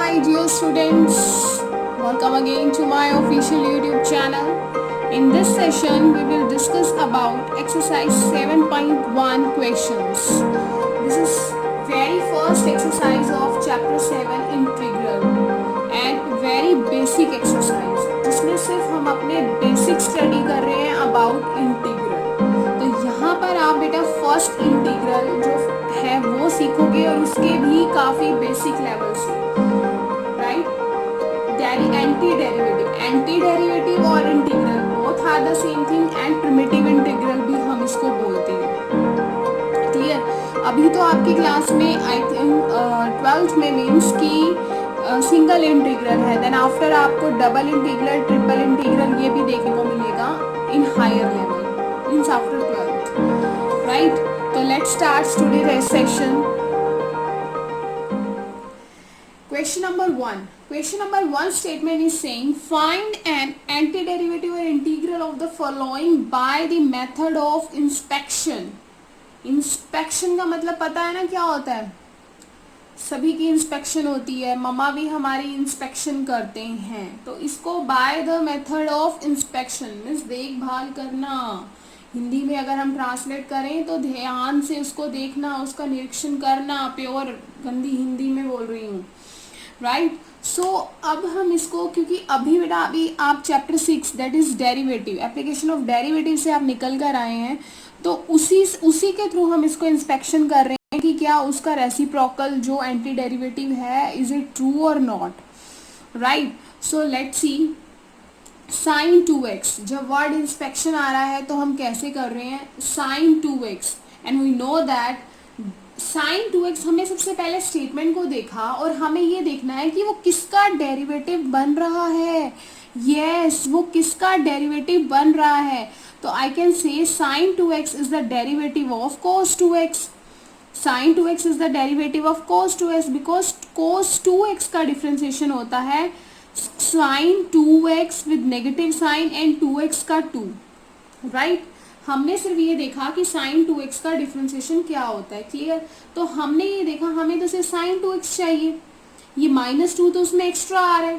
Hi dear students, welcome again to my official YouTube channel. In this session we will discuss about exercise 7.1 questions. This is very first exercise of chapter 7 integral and very basic exercise जिसमें सिर्फ हम अपने basic study कर रहे हैं about integral. तो यहाँ पर आप बेटा फर्स्ट इंटीग्रल जो है वो सीखोगे और उसके भी काफ़ी बेसिक लेवल से, राइट. एंटी डेरिवेटिव और integral both are the same thing and primitive integral भी हम इसको बोलते हैं. क्लियर. अभी तो आपकी क्लास में आई थिंक 12th में मीन्स की सिंगल इंटीग्रल है, देन आफ्टर आपको डबल इंटीग्रल, ट्रिपल इंटीग्रल ये भी देखने को मिलेगा in higher level means after 12th, right. तो let's start today's session. Question number 1. Question number 1 statement is saying find an antiderivative or integral of the following by the method of inspection. Inspection का मतलब पता है ना क्या होता है. सभी की इंस्पेक्शन होती है, मम्मा भी हमारी इंस्पेक्शन करते हैं. तो इसको by the method of inspection means देखभाल करना. हिंदी में अगर हम ट्रांसलेट करें तो ध्यान से उसको देखना, उसका निरीक्षण करना. प्योर गंदी हिंदी में बोल रही हूँ, राइट. सो अब हम इसको, क्योंकि अभी बेटा अभी आप chapter 6 that is derivative, application of derivative से आप निकल कर आए हैं, तो उसी के थ्रू हम इसको इंस्पेक्शन कर रहे हैं कि क्या उसका रेसिप्रोकल जो एंटी डेरिवेटिव है इज इट ट्रू और not, right. So let's see. Sine 2x, जब वर्ड इंस्पेक्शन आ रहा है तो हम कैसे कर रहे हैं, sine 2x, and we know that sine 2x. हमने सबसे पहले स्टेटमेंट को देखा और हमें ये देखना है कि वो किसका डेरिवेटिव बन रहा है. यस, वो किसका डेरिवेटिव बन रहा है. तो I can say sine 2x is the derivative of cos 2x. Sine 2x is the derivative of cos 2x because cos 2x का डिफ्रेंसिएशन होता है sine 2x with negative sine and 2x का 2, right. हमने सिर्फ ये देखा कि sign 2x का डिफरेंशिएशन क्या होता है. क्लियर. तो हमने ये देखा हमें तो सिर्फ साइन 2x चाहिए. ये -2 तो उसमें एक्स्ट्रा आ रहा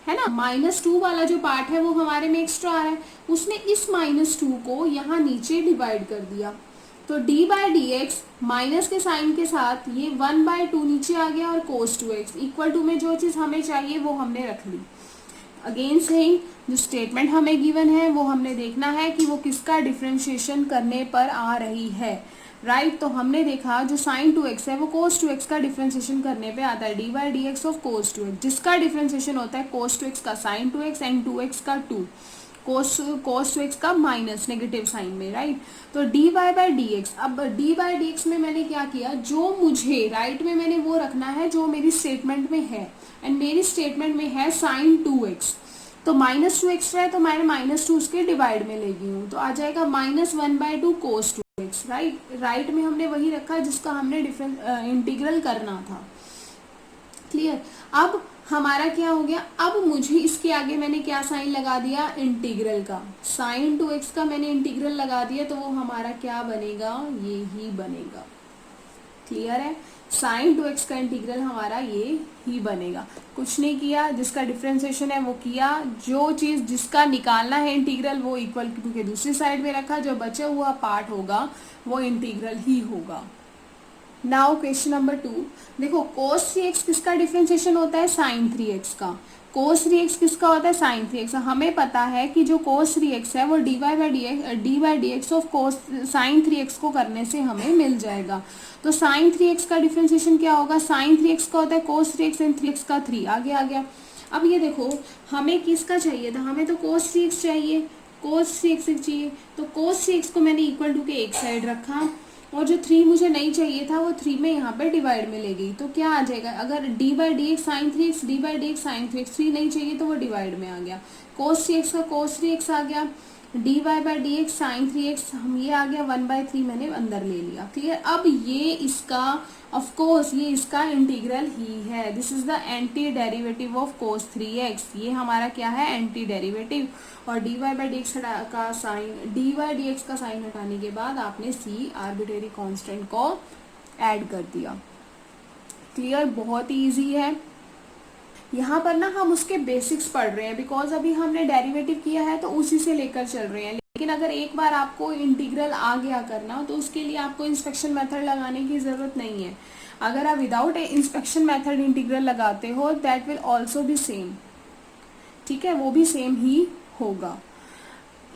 है ना. -2 वाला जो पार्ट है वो हमारे में एक्स्ट्रा आ रहा है. उसने इस -2 को यहाँ नीचे डिवाइड कर दिया. तो d by D x minus के साइन के साथ ये 1/2 नीचे आ गया और cos 2x इक्वल टू में जो चीज़ हमें चाहिए वो हमने रख ली. अगेन सेइंग, जो स्टेटमेंट हमें गिवन है वो हमने देखना है कि वो किसका डिफरेंशिएशन करने पर आ रही है, राइट. तो हमने देखा जो साइन 2x है वो cos 2x का डिफरेंशिएशन करने पे आता है d by D x of cos 2x, जिसका डिफरेंशिएशन होता है cos 2x का साइन 2x एंड 2x का 2, cos 2x का माइनस नेगेटिव साइन में, राइट. तो dy बाई डी एक्स. अब d बाई डी एक्स में मैंने क्या किया, जो मुझे राइट में मैंने वो रखना है जो मेरी स्टेटमेंट में है, एंड मेरी स्टेटमेंट में है साइन 2x. तो -2 एक्स्ट्रा है तो मैंने -2 उसके डिवाइड में ले गई हूँ, तो आ जाएगा -1/2 cos 2x, राइट. राइट में हमने वही रखा जिसका हमने इंटीग्रल करना था. क्लियर. अब हमारा क्या हो गया, अब मुझे इसके आगे मैंने क्या साइन लगा दिया, इंटीग्रल का. साइन 2x का मैंने इंटीग्रल लगा दिया तो वो हमारा क्या बनेगा, ये ही बनेगा. क्लियर है. साइन 2x का इंटीग्रल हमारा ये ही बनेगा. कुछ नहीं किया, जिसका डिफरेंशिएशन है वो किया, जो चीज़ जिसका निकालना है इंटीग्रल वो इक्वल टू के दूसरी साइड में रखा, जो बचा हुआ पार्ट होगा वो इंटीग्रल ही होगा. Now question number 2. देखो cos 3x किसका डिफरेंशिएशन होता है, साइन 3x का. cos 3x किसका होता है, साइन 3x. हमें पता है कि जो cos 3x है वो dy by D x of cos sine 3x को करने से हमें मिल जाएगा. तो साइन 3x का डिफरेंशिएशन क्या होगा, साइन 3x का होता है cos 3x एंड 3x का 3 आगे आ गया. अब ये देखो हमें किसका चाहिए था, हमें तो cos 3x चाहिए, cos 3x चाहिए. तो cos 3x को मैंने इक्वल टू के एक साइड रखा और जो 3 मुझे नहीं चाहिए था वो 3 में यहाँ पे डिवाइड में ले गई. तो क्या आ जाएगा, अगर d by D x sine 3x, d by D x sine 3x, 3 नहीं चाहिए तो वो डिवाइड में आ गया. cos 3x का cos 3x आ गया, dy by D x sine 3x हम ये आ गया, 1/3 मैंने अंदर ले लिया. क्लियर. अब ये इसका ऑफ कोर्स ये इसका इंटीग्रल ही है. This is the anti derivative of cos 3x. ये हमारा क्या है, एंटी डेरिवेटिव. और dy बाई डी एक्स का sine, dy by D x का साइन हटाने के बाद आपने c आर्बिट्रेरी कांस्टेंट को ऐड कर दिया. क्लियर. बहुत ही ईजी है. यहाँ पर ना हम उसके बेसिक्स पढ़ रहे हैं, बिकॉज अभी हमने डेरिवेटिव किया है तो उसी से लेकर चल रहे हैं। लेकिन अगर एक बार आपको इंटीग्रल आ गया करना तो उसके लिए आपको इंस्पेक्शन मेथड लगाने की ज़रूरत नहीं है। अगर आप विदाउट इंस्पेक्शन मेथड इंटीग्रल लगाते हो that will also be same, ठीक है, वो भी सेम ही होगा।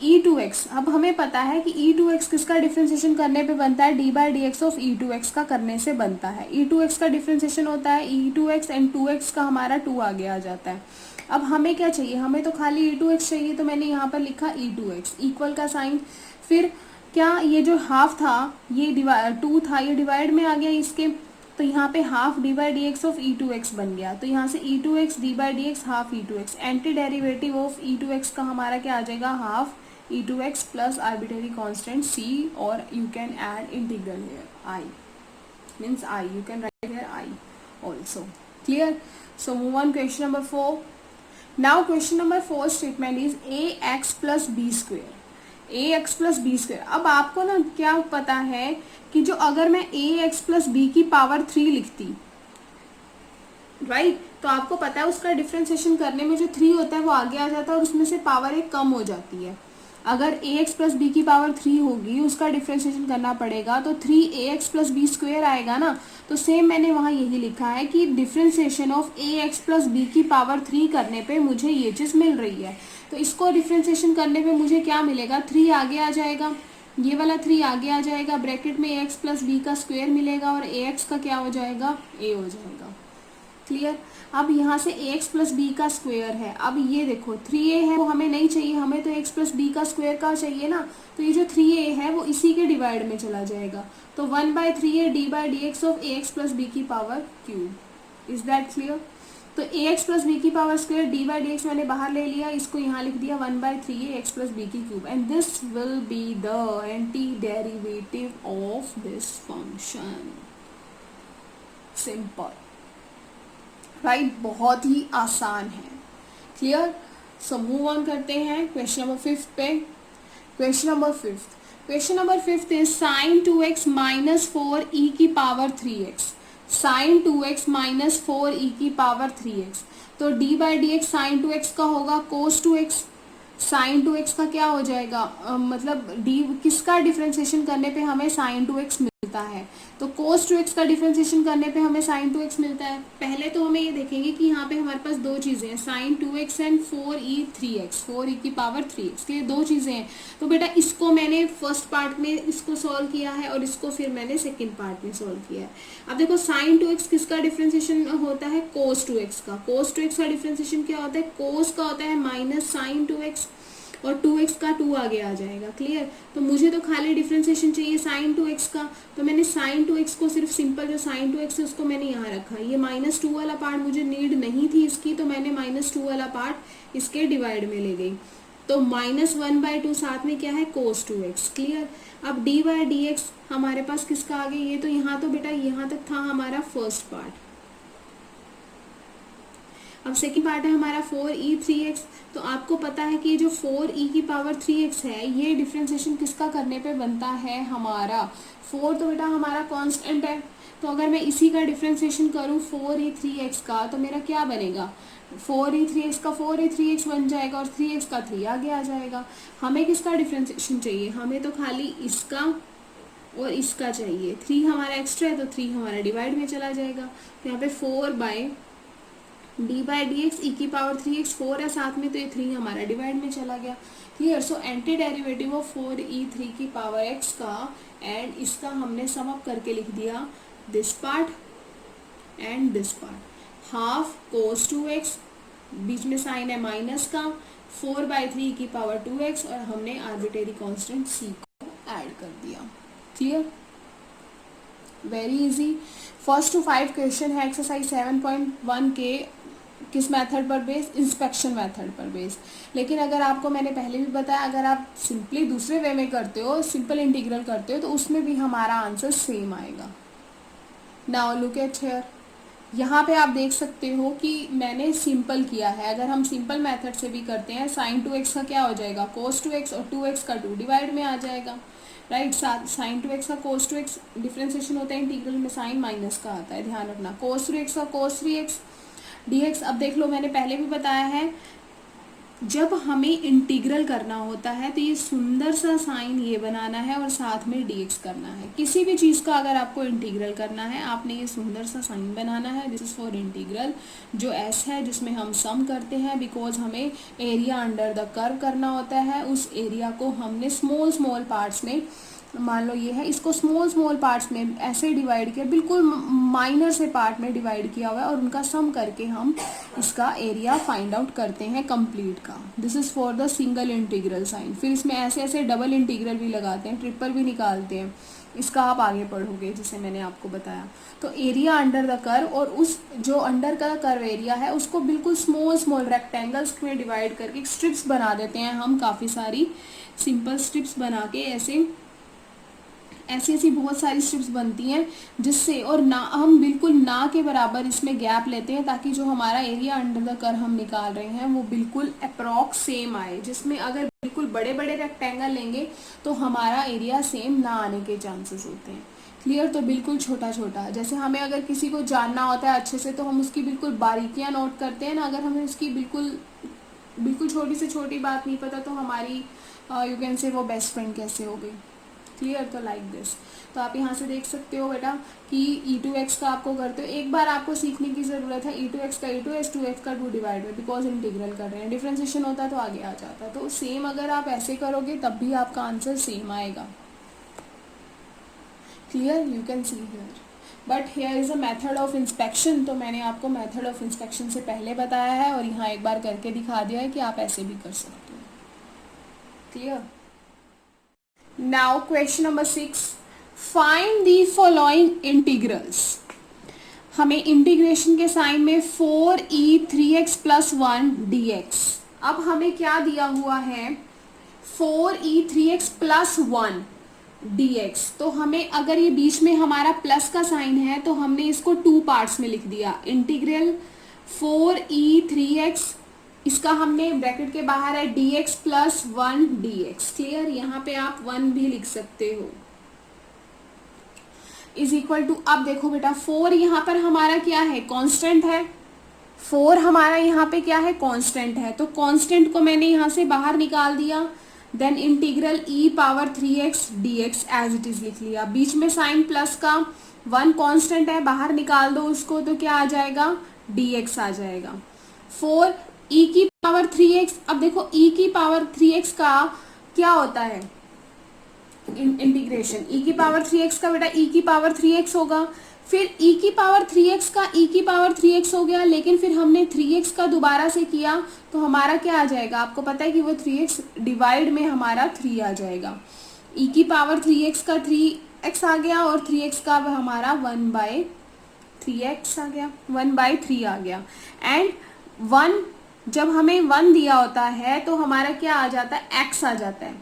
e2x, अब हमें पता है कि e2x किसका डिफ्रेंशिएशन करने पे बनता है, d by D x of e2x का करने से बनता है। e2x का डिफ्रेंशिएशन होता है e2x एंड 2x का हमारा 2 आगे आ जाता है। अब हमें क्या चाहिए, हमें तो खाली e2x चाहिए, तो मैंने यहाँ पर लिखा e2x इक्वल का साइन, फिर क्या ये जो हाफ था ये 2 था, ये डिवाइड में आ गया इसके, तो यहाँ पे half D by D x of e2x बन गया। तो यहाँ से e2x D by D x half e2x, anti derivative of e2x का हमारा क्या आ जाएगा, half e2x plus arbitrary constant c, और you can add integral here I, means I, you can write here I also. Clear? So move on question number 4. Now question number 4 statement is ax plus b square, ax plus b square। अब आपको ना क्या पता है कि जो अगर मैं ax plus b की पावर 3 लिखती, राइट, तो आपको पता है उसका डिफ्रेंशिएशन करने में जो 3 होता है वो आगे आ जाता है और उसमें से पावर 1 कम हो जाती है। अगर ax प्लस बी की पावर 3 होगी, उसका डिफ्रेंशिएशन करना पड़ेगा तो 3ax प्लस बी स्क्वेयर आएगा ना। तो सेम मैंने वहाँ यही लिखा है कि differentiation of ax plus B की पावर 3 करने पे मुझे ये चीज़ मिल रही है। तो इसको डिफ्रेंशिएशन करने पे मुझे क्या मिलेगा, 3 आगे आ जाएगा, ये वाला 3 आगे आ जाएगा, ब्रैकेट में ax प्लस बी का स्क्वेयर मिलेगा और ax का क्या हो जाएगा, a हो जाएगा। क्लियर? अब यहाँ से ax प्लस बी का स्क्वायर है, अब ये देखो 3a है वो हमें नहीं चाहिए, हमें तो x प्लस बी का स्क्वायर का चाहिए ना, तो ये जो 3a है वो इसी के डिवाइड में चला जाएगा। तो 1/3a D by D x of ax plus B की power cube. Is that clear? तो ax प्लस बी की power square D by D x मैंने बाहर ले लिया, इसको यहाँ लिख दिया 1/3a x प्लस बी की cube, and this will be the anti derivative of this function. Simple, right, बहुत ही आसान है। क्लियर? सो मूव ऑन करते हैं क्वेश्चन नंबर 5 पे। Question number 5 is sine 2x minus 4e की power 3x, sign 2x minus 4e की power 3x। तो d by D x sine 2x का होगा कोस 2x, साइन 2x का क्या हो जाएगा, मतलब d किसका डिफ्रेंशिएशन करने पे हमें साइन 2x मिलता है, तो cos 2x का डिफरेंशिएशन करने पे हमें sin 2x मिलता है। पहले तो हमें ये देखेंगे कि यहाँ पे हमारे पास दो चीज़ें हैं, sin 2x एंड 4e की पावर 3x, ये दो चीज़ें हैं। तो बेटा इसको मैंने फर्स्ट पार्ट में इसको सॉल्व किया है और इसको फिर मैंने सेकेंड पार्ट में सॉल्व किया है। अब देखो sin 2x किसका डिफरेंशिएशन होता है, cos 2x का। cos 2x का डिफरेंशिएशन क्या होता है, cos का होता है माइनस sin 2x, और 2x का 2 आगे आ जाएगा। क्लियर? तो मुझे तो खाली डिफरेंशिएशन चाहिए sin 2x का, तो मैंने sin 2x को सिर्फ सिंपल जो sin 2x है उसको मैंने यहाँ रखा। ये -2 वाला पार्ट मुझे नीड नहीं थी इसकी, तो मैंने -2 वाला पार्ट इसके डिवाइड में ले गई। तो -1/2 साथ में क्या है, cos 2x। क्लियर? अब d बाई डी एक्स हमारे पास किसका आ गया, ये तो यहाँ तो बेटा यहाँ तक था हमारा फर्स्ट पार्ट। अब सेकेंड पार्ट है हमारा 4e3x। तो आपको पता है कि जो 4e की पावर 3x है ये डिफरेंशिएशन किसका करने पे बनता है, हमारा 4 तो बेटा हमारा कांस्टेंट है, तो अगर मैं इसी का डिफरेंशिएशन करूँ 4e3x का तो मेरा क्या बनेगा, 4e3x का 4e3x बन जाएगा और 3x का 3 आगे आ जाएगा। हमें किसका डिफरेंशिएशन चाहिए, हमें तो खाली इसका और इसका चाहिए। 3 हमारा एक्स्ट्रा है तो 3 हमारा डिवाइड में चला जाएगा। तो यहाँ पे 4 by D by D x e की पावर 3x, 4 है साथ में तो ये 3 हमारा डिवाइड में चला गया। Clear? So anti derivative of 4e3 की पावर x का एंड इसका हमने सम अप करके लिख दिया this part and this part. Half cos 2x, बीच में साइन है माइनस का, 4/3 की पावर 2x और हमने आर्बिट्रेरी कांस्टेंट c को ऐड कर दिया। Clear? Very easy. First to 5 question है एक्सरसाइज 7.1 के किस मेथड पर बेस, इंस्पेक्शन मेथड पर बेस। लेकिन अगर आपको मैंने पहले भी बताया, अगर आप सिंपली दूसरे वे में करते हो, सिंपल इंटीग्रल करते हो, तो उसमें भी हमारा आंसर सेम आएगा। नाउ लुक एट हियर, यहाँ पे आप देख सकते हो कि मैंने सिंपल किया है। अगर हम सिंपल मेथड से भी करते हैं, sin 2x का क्या हो जाएगा, cos 2x और 2x का 2 डिवाइड में आ जाएगा। राइट? sin 2x का cos 2x डिफरेंशिएशन होता है इंटीग्रल में, साइन माइनस का आता है, ध्यान रखना। cos 3x का cos 3x, dx। अब देख लो, मैंने पहले भी बताया है, जब हमें इंटीग्रल करना होता है तो ये सुंदर सा साइन ये बनाना है और साथ में dx करना है। किसी भी चीज़ का अगर आपको इंटीग्रल करना है, आपने ये सुंदर सा साइन बनाना है। This is for integral. जो s है जिसमें हम सम करते हैं, बिकॉज हमें एरिया अंडर द कर्व करना होता है। उस एरिया को हमने स्मॉल स्मॉल पार्ट्स में, मान लो ये है, इसको स्मॉल स्मॉल पार्ट्स में ऐसे डिवाइड किया, बिल्कुल माइनर से पार्ट में डिवाइड किया हुआ है, और उनका सम करके हम इसका एरिया फाइंड आउट करते हैं कंप्लीट का। This is for the single integral sign. फिर इसमें ऐसे ऐसे डबल इंटीग्रल भी लगाते हैं, ट्रिपल भी निकालते हैं, इसका आप आगे पढ़ोगे जिसे मैंने आपको बताया। तो एरिया अंडर द कर्व, और उस जो अंडर का कर्व एरिया है उसको बिल्कुल स्मॉल स्मॉल रेक्टेंगल्स में डिवाइड करके स्ट्रिप्स बना देते हैं हम, काफ़ी सारी सिंपल स्ट्रिप्स बना के ऐसी ऐसी बहुत सारी स्ट्रिप्स बनती हैं, जिससे, और ना हम बिल्कुल ना के बराबर इसमें गैप लेते हैं, ताकि जो हमारा एरिया अंडर द कर्व हम निकाल रहे हैं वो बिल्कुल अप्रॉक्स सेम आए। जिसमें अगर बिल्कुल बड़े बड़े रेक्टेंगल लेंगे तो हमारा एरिया सेम ना आने के चांसेस होते हैं। क्लियर? तो बिल्कुल छोटा छोटा, जैसे हमें अगर किसी को जानना होता है अच्छे से तो हम उसकी बिल्कुल बारीकियाँ नोट करते हैं ना। अगर हमें उसकी बिल्कुल छोटी से छोटी बात नहीं पता तो हमारी यू कैन से वो बेस्ट फ्रेंड कैसे हो गई। क्लियर? तो लाइक दिस। तो आप यहाँ से देख सकते हो बेटा कि e2x का आपको करते हो, एक बार आपको सीखने की ज़रूरत है e2x का e2x 2x का 2 डिवाइड में, बिकॉज इंटीग्रल कर रहे हैं। डिफ्रेंसिएशन होता तो आगे आ जाता। तो सेम अगर आप ऐसे करोगे तब भी आपका आंसर सेम आएगा। Clear? You can see here, but here is a method of inspection. तो मैंने आपको मेथड ऑफ इंस्पेक्शन से पहले बताया है और यहाँ एक बार करके दिखा दिया है कि आप ऐसे भी कर सकते हो। Clear? Now question number 6, find the following integrals। हमें इंटीग्रेशन के साइन में 4e3x + 1 dx। अब हमें क्या दिया हुआ है? 4e3x + 1 dx। तो हमें, अगर ये बीच में हमारा प्लस का साइन है तो हमने इसको 2 पार्ट्स में लिख दिया। इंटीग्रल 4e3x, इसका हमने ब्रैकेट के बाहर है dx + 1 dx। क्लियर? यहाँ पे आप 1 भी लिख सकते हो, इज इक्वल टू, अब देखो बेटा 4 यहाँ पर हमारा क्या है? कांस्टेंट है। 4 हमारा यहाँ पे क्या है? कांस्टेंट है। तो कांस्टेंट को मैंने यहाँ से बाहर निकाल दिया। Then integral e⁻3x dx as it is लिख लिया। बीच में साइन प्लस का, 1 कांस्टेंट है, बाहर निकाल दो उसको तो क्या आ जाएगा? dx आ जाएगा। 4 e⁻3x। अब देखो e⁻3x का क्या होता है? इंटीग्रेशन e⁻3x का बेटा e⁻3x होगा। फिर e⁻3x का e⁻3x हो गया, लेकिन फिर हमने 3x का दोबारा से किया तो हमारा क्या आ जाएगा? आपको पता है कि वो 3x डिवाइड में हमारा 3 आ जाएगा। e⁻3x का 3x आ गया और 3x का हमारा 1/3x आ गया, 1/3 आ गया। एंड 1, जब हमें 1 दिया होता है तो हमारा क्या आ जाता है? x आ जाता है।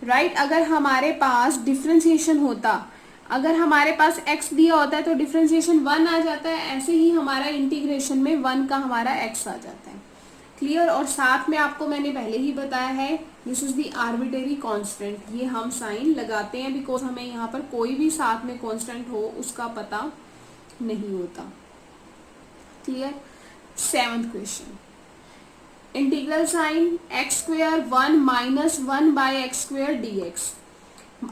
राइट? अगर हमारे पास डिफ्रेंसिएशन होता, अगर हमारे पास x दिया होता है तो डिफ्रेंसिएशन 1 आ जाता है। ऐसे ही हमारा इंटीग्रेशन में 1 का हमारा x आ जाता है। क्लियर? और साथ में आपको मैंने पहले ही बताया है, this is the arbitrary constant. ये हम साइन लगाते हैं बिकॉज हमें यहाँ पर कोई भी साथ में कांस्टेंट हो उसका पता नहीं होता। Clear? 7th question, integral sign x² 1 - 1/x² dx।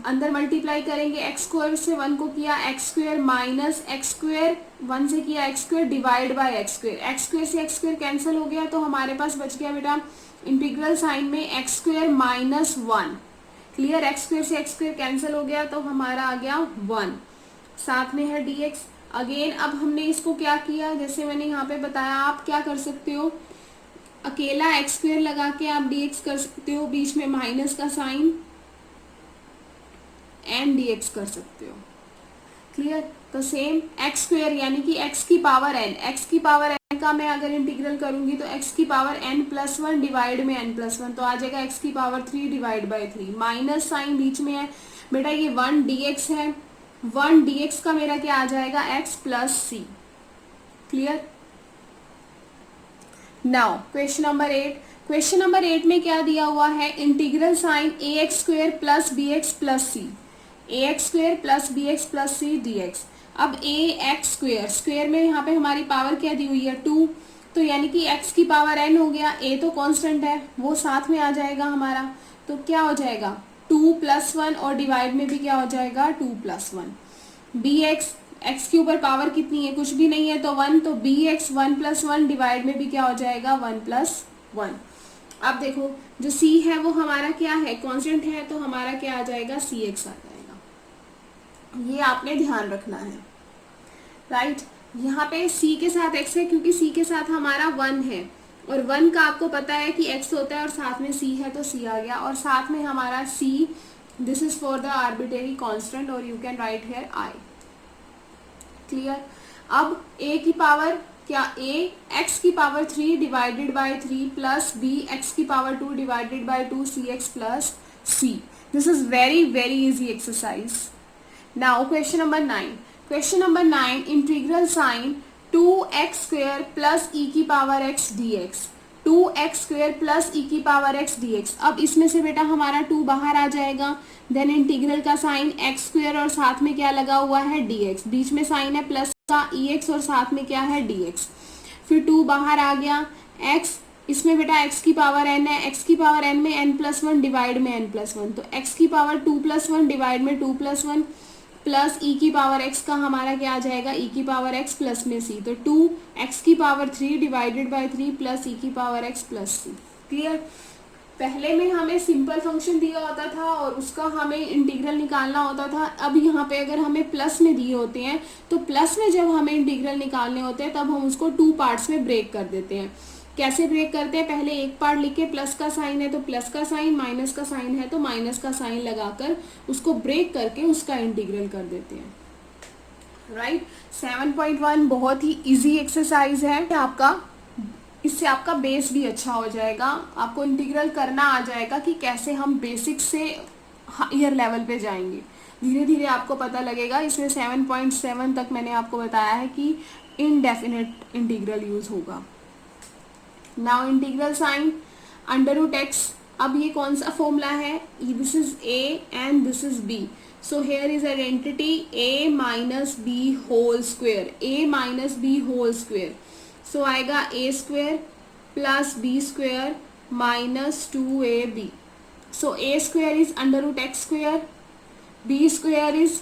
अंदर मल्टीप्लाई करेंगे, x² से 1 को किया x² माइनस x², 1 से किया x² divide by x²। x² से x² कैंसिल हो गया तो हमारे पास बच गया बेटा इंटीग्रल साइन में x² - 1। क्लियर? x² से x² कैंसिल हो गया तो हमारा आ गया 1, साथ में है dx। अगेन अब हमने इसको क्या किया, जैसे मैंने यहाँ पे बताया, आप क्या कर सकते हो? अकेला x² लगा के आप dx कर सकते हो, बीच में माइनस का साइन, एंड dx कर सकते हो। क्लियर? तो सेम x² यानी कि x की पावर n, x की पावर n का मैं अगर इंटीग्रल करूंगी तो x की पावर n + 1 डिवाइड में n + 1 तो आ जाएगा x की power 3 divide by 3। Minus sign बीच में है बेटा, ये 1 dx है, 1 dx का मेरा क्या आ जाएगा? x + c। Clear? Now question number 8। Question number 8 में क्या दिया हुआ है? Integral sign ax² + bx + c, ax² + bx + c dx। अब ए एक्स स्क्वेयर, स्क्वेयर में यहाँ पे हमारी पावर क्या दी हुई है 2, तो यानी कि x की पावर n हो गया, a तो कांस्टेंट है वो साथ में आ जाएगा हमारा, तो क्या हो जाएगा 2+1 और डिवाइड में भी क्या हो जाएगा 2+1। बी एक्स, एक्स के ऊपर पावर कितनी है, कुछ भी नहीं है तो 1, तो बी एक्स 1+1 डिवाइड में भी क्या हो जाएगा 1+1। अब देखो जो c है वो हमारा क्या है कांस्टेंट है, तो हमारा क्या आ जाएगा cx आ जाएगा। ये आपने ध्यान रखना है, राइट। यहाँ पे c के साथ x है क्योंकि c के साथ हमारा 1 है, और 1 का आपको पता है कि x होता है और साथ में c है तो c आ गया, और साथ में हमारा c, this is for the arbitrary constant, और you can write here i। Clear. अब a की पावर क्या, a x की power 3 divided by 3 plus b x की power 2 divided by 2 cx plus c। This is very very easy exercise. Now question number 9। Question number 9, integral sign 2x square plus e की power x dx, 2x square plus e की power x dx। अब इसमें से बेटा हमारा 2 बाहर आ जाएगा, देन इंटीग्रल का साइन x स्क्वेयर और साथ में क्या लगा हुआ है dx, बीच में साइन है प्लस का ex और साथ में क्या है dx, फिर 2 बाहर आ गया, x इसमें बेटा x की पावर n है, x की पावर n में n+1 डिवाइड में n+1, तो x की पावर 2+1 डिवाइड में 2+1 प्लस e की पावर x का हमारा क्या आ जाएगा e की पावर x प्लस में c, तो 2x की power 3 divided by 3 plus e की power x plus c। Clear. पहले में हमें सिंपल फंक्शन दिया होता था और उसका हमें इंटीग्रल निकालना होता था। अब यहाँ पे अगर हमें प्लस में दिए होते हैं तो प्लस में जब हमें इंटीग्रल निकालने होते हैं तब हम उसको 2 पार्ट्स में ब्रेक कर देते हैं। कैसे ब्रेक करते हैं, पहले एक पार्ट लिख के प्लस का साइन है तो प्लस का साइन, माइनस का साइन है तो माइनस का साइन लगाकर उसको ब्रेक करके उसका इंटीग्रल कर देते हैं, राइट। 7.1 बहुत ही इजी एक्सरसाइज है आपका, इससे आपका बेस भी अच्छा हो जाएगा, आपको इंटीग्रल करना आ जाएगा कि कैसे हम बेसिक से हायर लेवल पे जाएंगे, धीरे धीरे आपको पता लगेगा। इसमें 7.7 तक मैंने आपको बताया है कि इनडेफिनेट इंटीग्रल यूज होगा। Now integral sign under root x, अब ये कौन सा फॉर्मूला है, this is a and this is b, so here is identity a minus B whole square, a minus B whole square, so आएगा a square plus b square minus 2ab, so a square is under root x square, b square is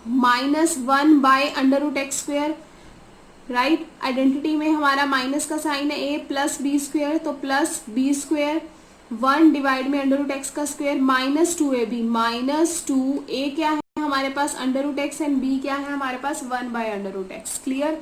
-1 by under root x square, right. Identity में हमारा minus का sign है a plus B square, तो plus B square 1 divide में under root x का square minus 2ab, minus 2a क्या है हमारे पास under root x and b क्या है हमारे पास 1 by under root x. Clear.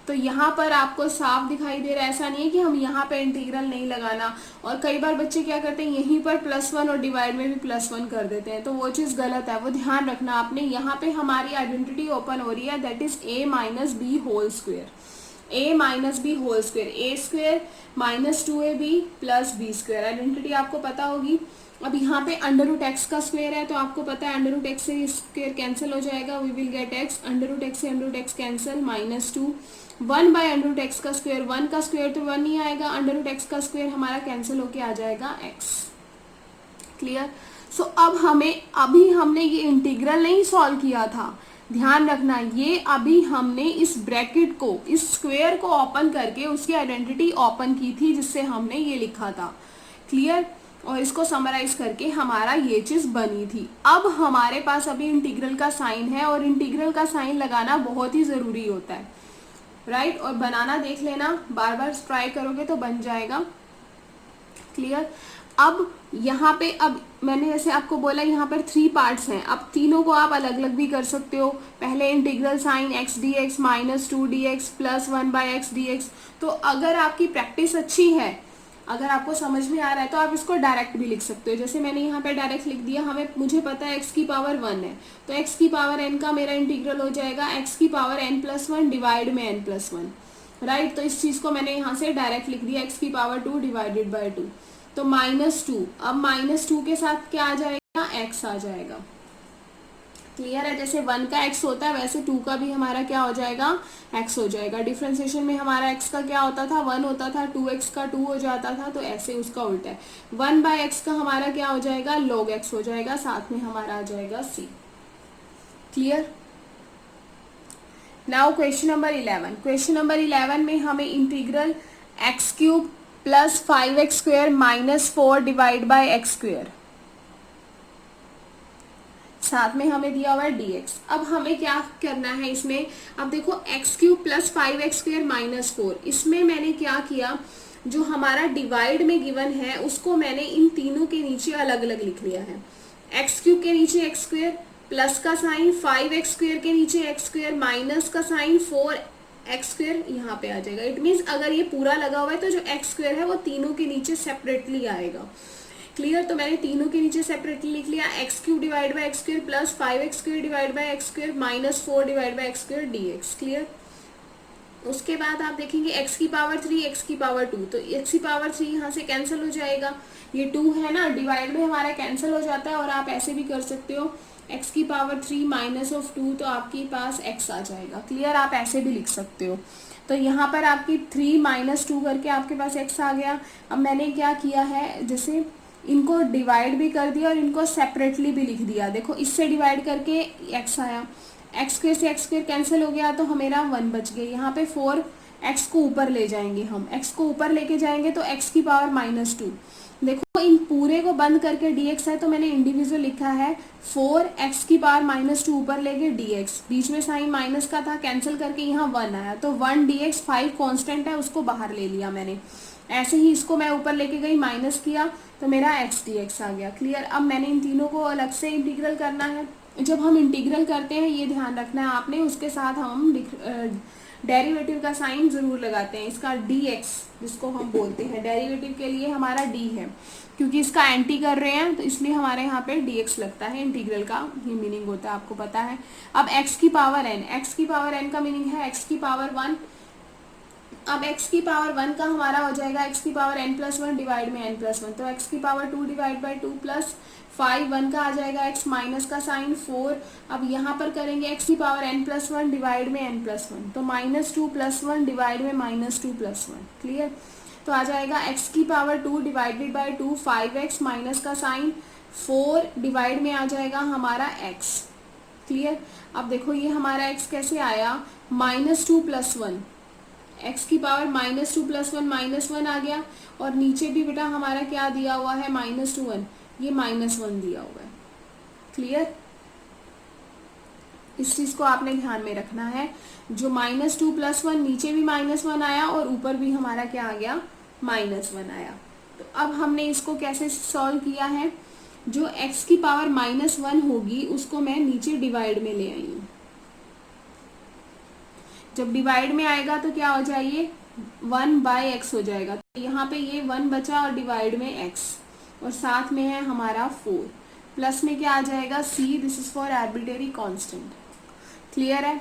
तो यहाँ पर आपको साफ दिखाई दे रहा है, ऐसा नहीं है कि हम यहाँ पे इंटीग्रल नहीं लगाना, और कई बार बच्चे क्या करते हैं यहीं पर +1 और डिवाइड में भी +1 कर देते हैं, तो वो चीज़ गलत है, वो ध्यान रखना आपने। यहाँ पे हमारी आइडेंटिटी ओपन हो रही है, that is a minus B whole square, a minus B whole square, a square minus 2ab plus B square, identity आपको पता होगी। अब यहाँ पे अंडर रूट एक्स का स्क्वेयर है तो आपको पता है अंडर रूट एक्स से स्क्वेयर कैंसिल हो जाएगा, we will get x, under root x से under root x cancel, -2, 1 by under root x का स्क्वेयर, 1 का स्क्वेयर तो 1 ही आएगा, अंडर रूट एक्स का स्क्वेयर हमारा कैंसिल होके आ जाएगा x। क्लियर। सो अब अभी हमने ये इंटीग्रल नहीं सॉल्व किया था, ध्यान रखना, ये अभी हमने इस ब्रैकेट को, इस स्क्वेयर को ओपन करके उसकी आइडेंटिटी ओपन की थी जिससे हमने ये लिखा था। क्लियर। और इसको समराइज करके हमारा ये चीज बनी थी। अब हमारे पास अभी इंटीग्रल का साइन है और इंटीग्रल का साइन लगाना बहुत ही जरूरी होता है, राइट। और बनाना देख लेना, बार बार ट्राई करोगे तो बन जाएगा। क्लियर। अब यहाँ पे, अब मैंने जैसे आपको बोला यहाँ पर 3 पार्ट्स हैं, अब तीनों को आप अलग अलग भी कर सकते हो। पहले integral sign x dx minus 2 dx plus 1 by x dx, तो अगर आपकी प्रैक्टिस अच्छी है, अगर आपको समझ में आ रहा है तो आप इसको डायरेक्ट भी लिख सकते हो। जैसे मैंने यहाँ पे डायरेक्ट लिख दिया, मुझे पता है x की पावर 1 है तो x की पावर n का मेरा इंटीग्रल हो जाएगा x की पावर n+1 डिवाइड में n+1, राइट। तो इस चीज को मैंने यहाँ से डायरेक्ट लिख दिया, x की पावर 2 डिवाइडेड बाय 2, तो -2, अब -2 के साथ क्या आ जाएगा x आ जाएगा। क्लियर है। जैसे 1 का x होता है वैसे 2 का भी हमारा क्या हो जाएगा x हो जाएगा। डिफरेंशिएशन में हमारा x का क्या होता था 1 होता था, 2x का 2 हो जाता था, तो ऐसे उसका उल्टा है। 1 बाय x का हमारा क्या हो जाएगा log x हो जाएगा, साथ में हमारा आ जाएगा c। Clear. Now question number 11। Question number 11 में हमें integral x cube plus 5x² minus 4 divide by x square, साथ में हमें दिया हुआ है dx। अब हमें क्या करना है इसमें, अब देखो x cube plus 5x² minus 4, इसमें मैंने क्या किया, जो हमारा डिवाइड में गिवन है उसको मैंने इन तीनों के नीचे अलग अलग लिख लिया है। एक्स क्यूब के नीचे एक्स स्क्वेयर, प्लस का साइन 5x² के नीचे एक्स स्क्वेयर, माइनस का साइन 4x² यहाँ पे आ जाएगा। इट मीन्स अगर ये पूरा लगा हुआ है तो जो एक्स स्क्वेयर है वो तीनों के नीचे सेपरेटली आएगा। क्लियर, तो मैंने तीनों के नीचे सेपरेटली लिख लिया, x cube divide by x square plus 5x² divide by x square minus 4 divide by x square dx। Clear, उसके बाद आप देखेंगे x की पावर 3 x की पावर 2, तो x की पावर 3 यहाँ से कैंसिल हो जाएगा, ये 2 है ना, डिवाइड में हमारा कैंसिल हो जाता है। और आप ऐसे भी कर सकते हो x की पावर 3 माइनस ऑफ 2, तो आपके पास x आ जाएगा। क्लियर, आप ऐसे भी लिख सकते हो। तो यहाँ पर आपकी 3 माइनस 2 करके आपके पास x आ गया। अब मैंने क्या किया है, जैसे इनको डिवाइड भी कर दिया और इनको सेपरेटली भी लिख दिया। देखो इससे डिवाइड करके x आया, एक्स स्क्वेयर से एक्स स्क्वेयर कैंसिल हो गया तो हमेरा 1 बच गया। यहाँ पे 4 x को ऊपर ले जाएंगे, हम x को ऊपर लेके जाएंगे तो x की पावर माइनस 2। देखो इन पूरे को बंद करके dx है, तो मैंने इंडिविजुअल लिखा है 4x की पावर माइनस 2 ऊपर लेके dx, बीच में साइन माइनस का था, कैंसिल करके यहाँ 1 आया, तो 1 dx 5 कांस्टेंट है उसको बाहर ले लिया मैंने। ऐसे ही इसको मैं ऊपर लेके गई, माइनस किया, तो मेरा x dx आ गया। क्लियर, अब मैंने इन तीनों को अलग से इंटीग्रल करना है। जब हम इंटीग्रल करते हैं ये ध्यान रखना है आपने, उसके साथ हम डेरिवेटिव का साइन जरूर लगाते हैं। इसका dx जिसको हम बोलते हैं, डेरिवेटिव के लिए हमारा d है, क्योंकि इसका एंटी कर रहे हैं तो इसलिए हमारे यहाँ पे dx लगता है। इंटीग्रल का ये मीनिंग होता है, आपको पता है। अब x की पावर n, x की पावर n का मीनिंग है x की पावर 1। अब x की पावर 1 का हमारा हो जाएगा x की पावर n प्लस 1 डिवाइड में n प्लस 1, तो x की पावर 2 डिवाइड बाई 2 प्लस 5, 1 का आ जाएगा x माइनस का साइन 4। अब यहाँ पर करेंगे x की पावर n प्लस 1 डिवाइड में n प्लस 1, तो माइनस 2 प्लस 1 डिवाइड में माइनस 2 प्लस 1। क्लियर, तो आ जाएगा x की power 2 divided by 2 5x minus का साइन 4 डिवाइड में आ जाएगा हमारा x। क्लियर, अब देखो ये हमारा x कैसे आया, माइनस 2 प्लस 1, x की पावर माइनस 2 प्लस 1 माइनस 1 आ गया, और नीचे भी बेटा हमारा क्या दिया हुआ है, माइनस 2 1, ये माइनस 1 दिया हुआ है। क्लियर, इस चीज को आपने ध्यान में रखना है, जो माइनस 2 प्लस 1 नीचे भी माइनस 1 आया और ऊपर भी हमारा क्या आ गया, माइनस 1 आया। तो अब हमने इसको कैसे सॉल्व किया है, जो x की पावर माइनस 1 होगी उसको मैं नीचे डिवाइड में ले आई हूँ। जब डिवाइड में आएगा तो क्या हो जाइए, 1 बाई एक्स हो जाएगा, तो यहाँ पे ये 1 बचा और डिवाइड में x, और साथ में है हमारा 4, प्लस में क्या आ जाएगा c, this is for arbitrary constant. Clear है,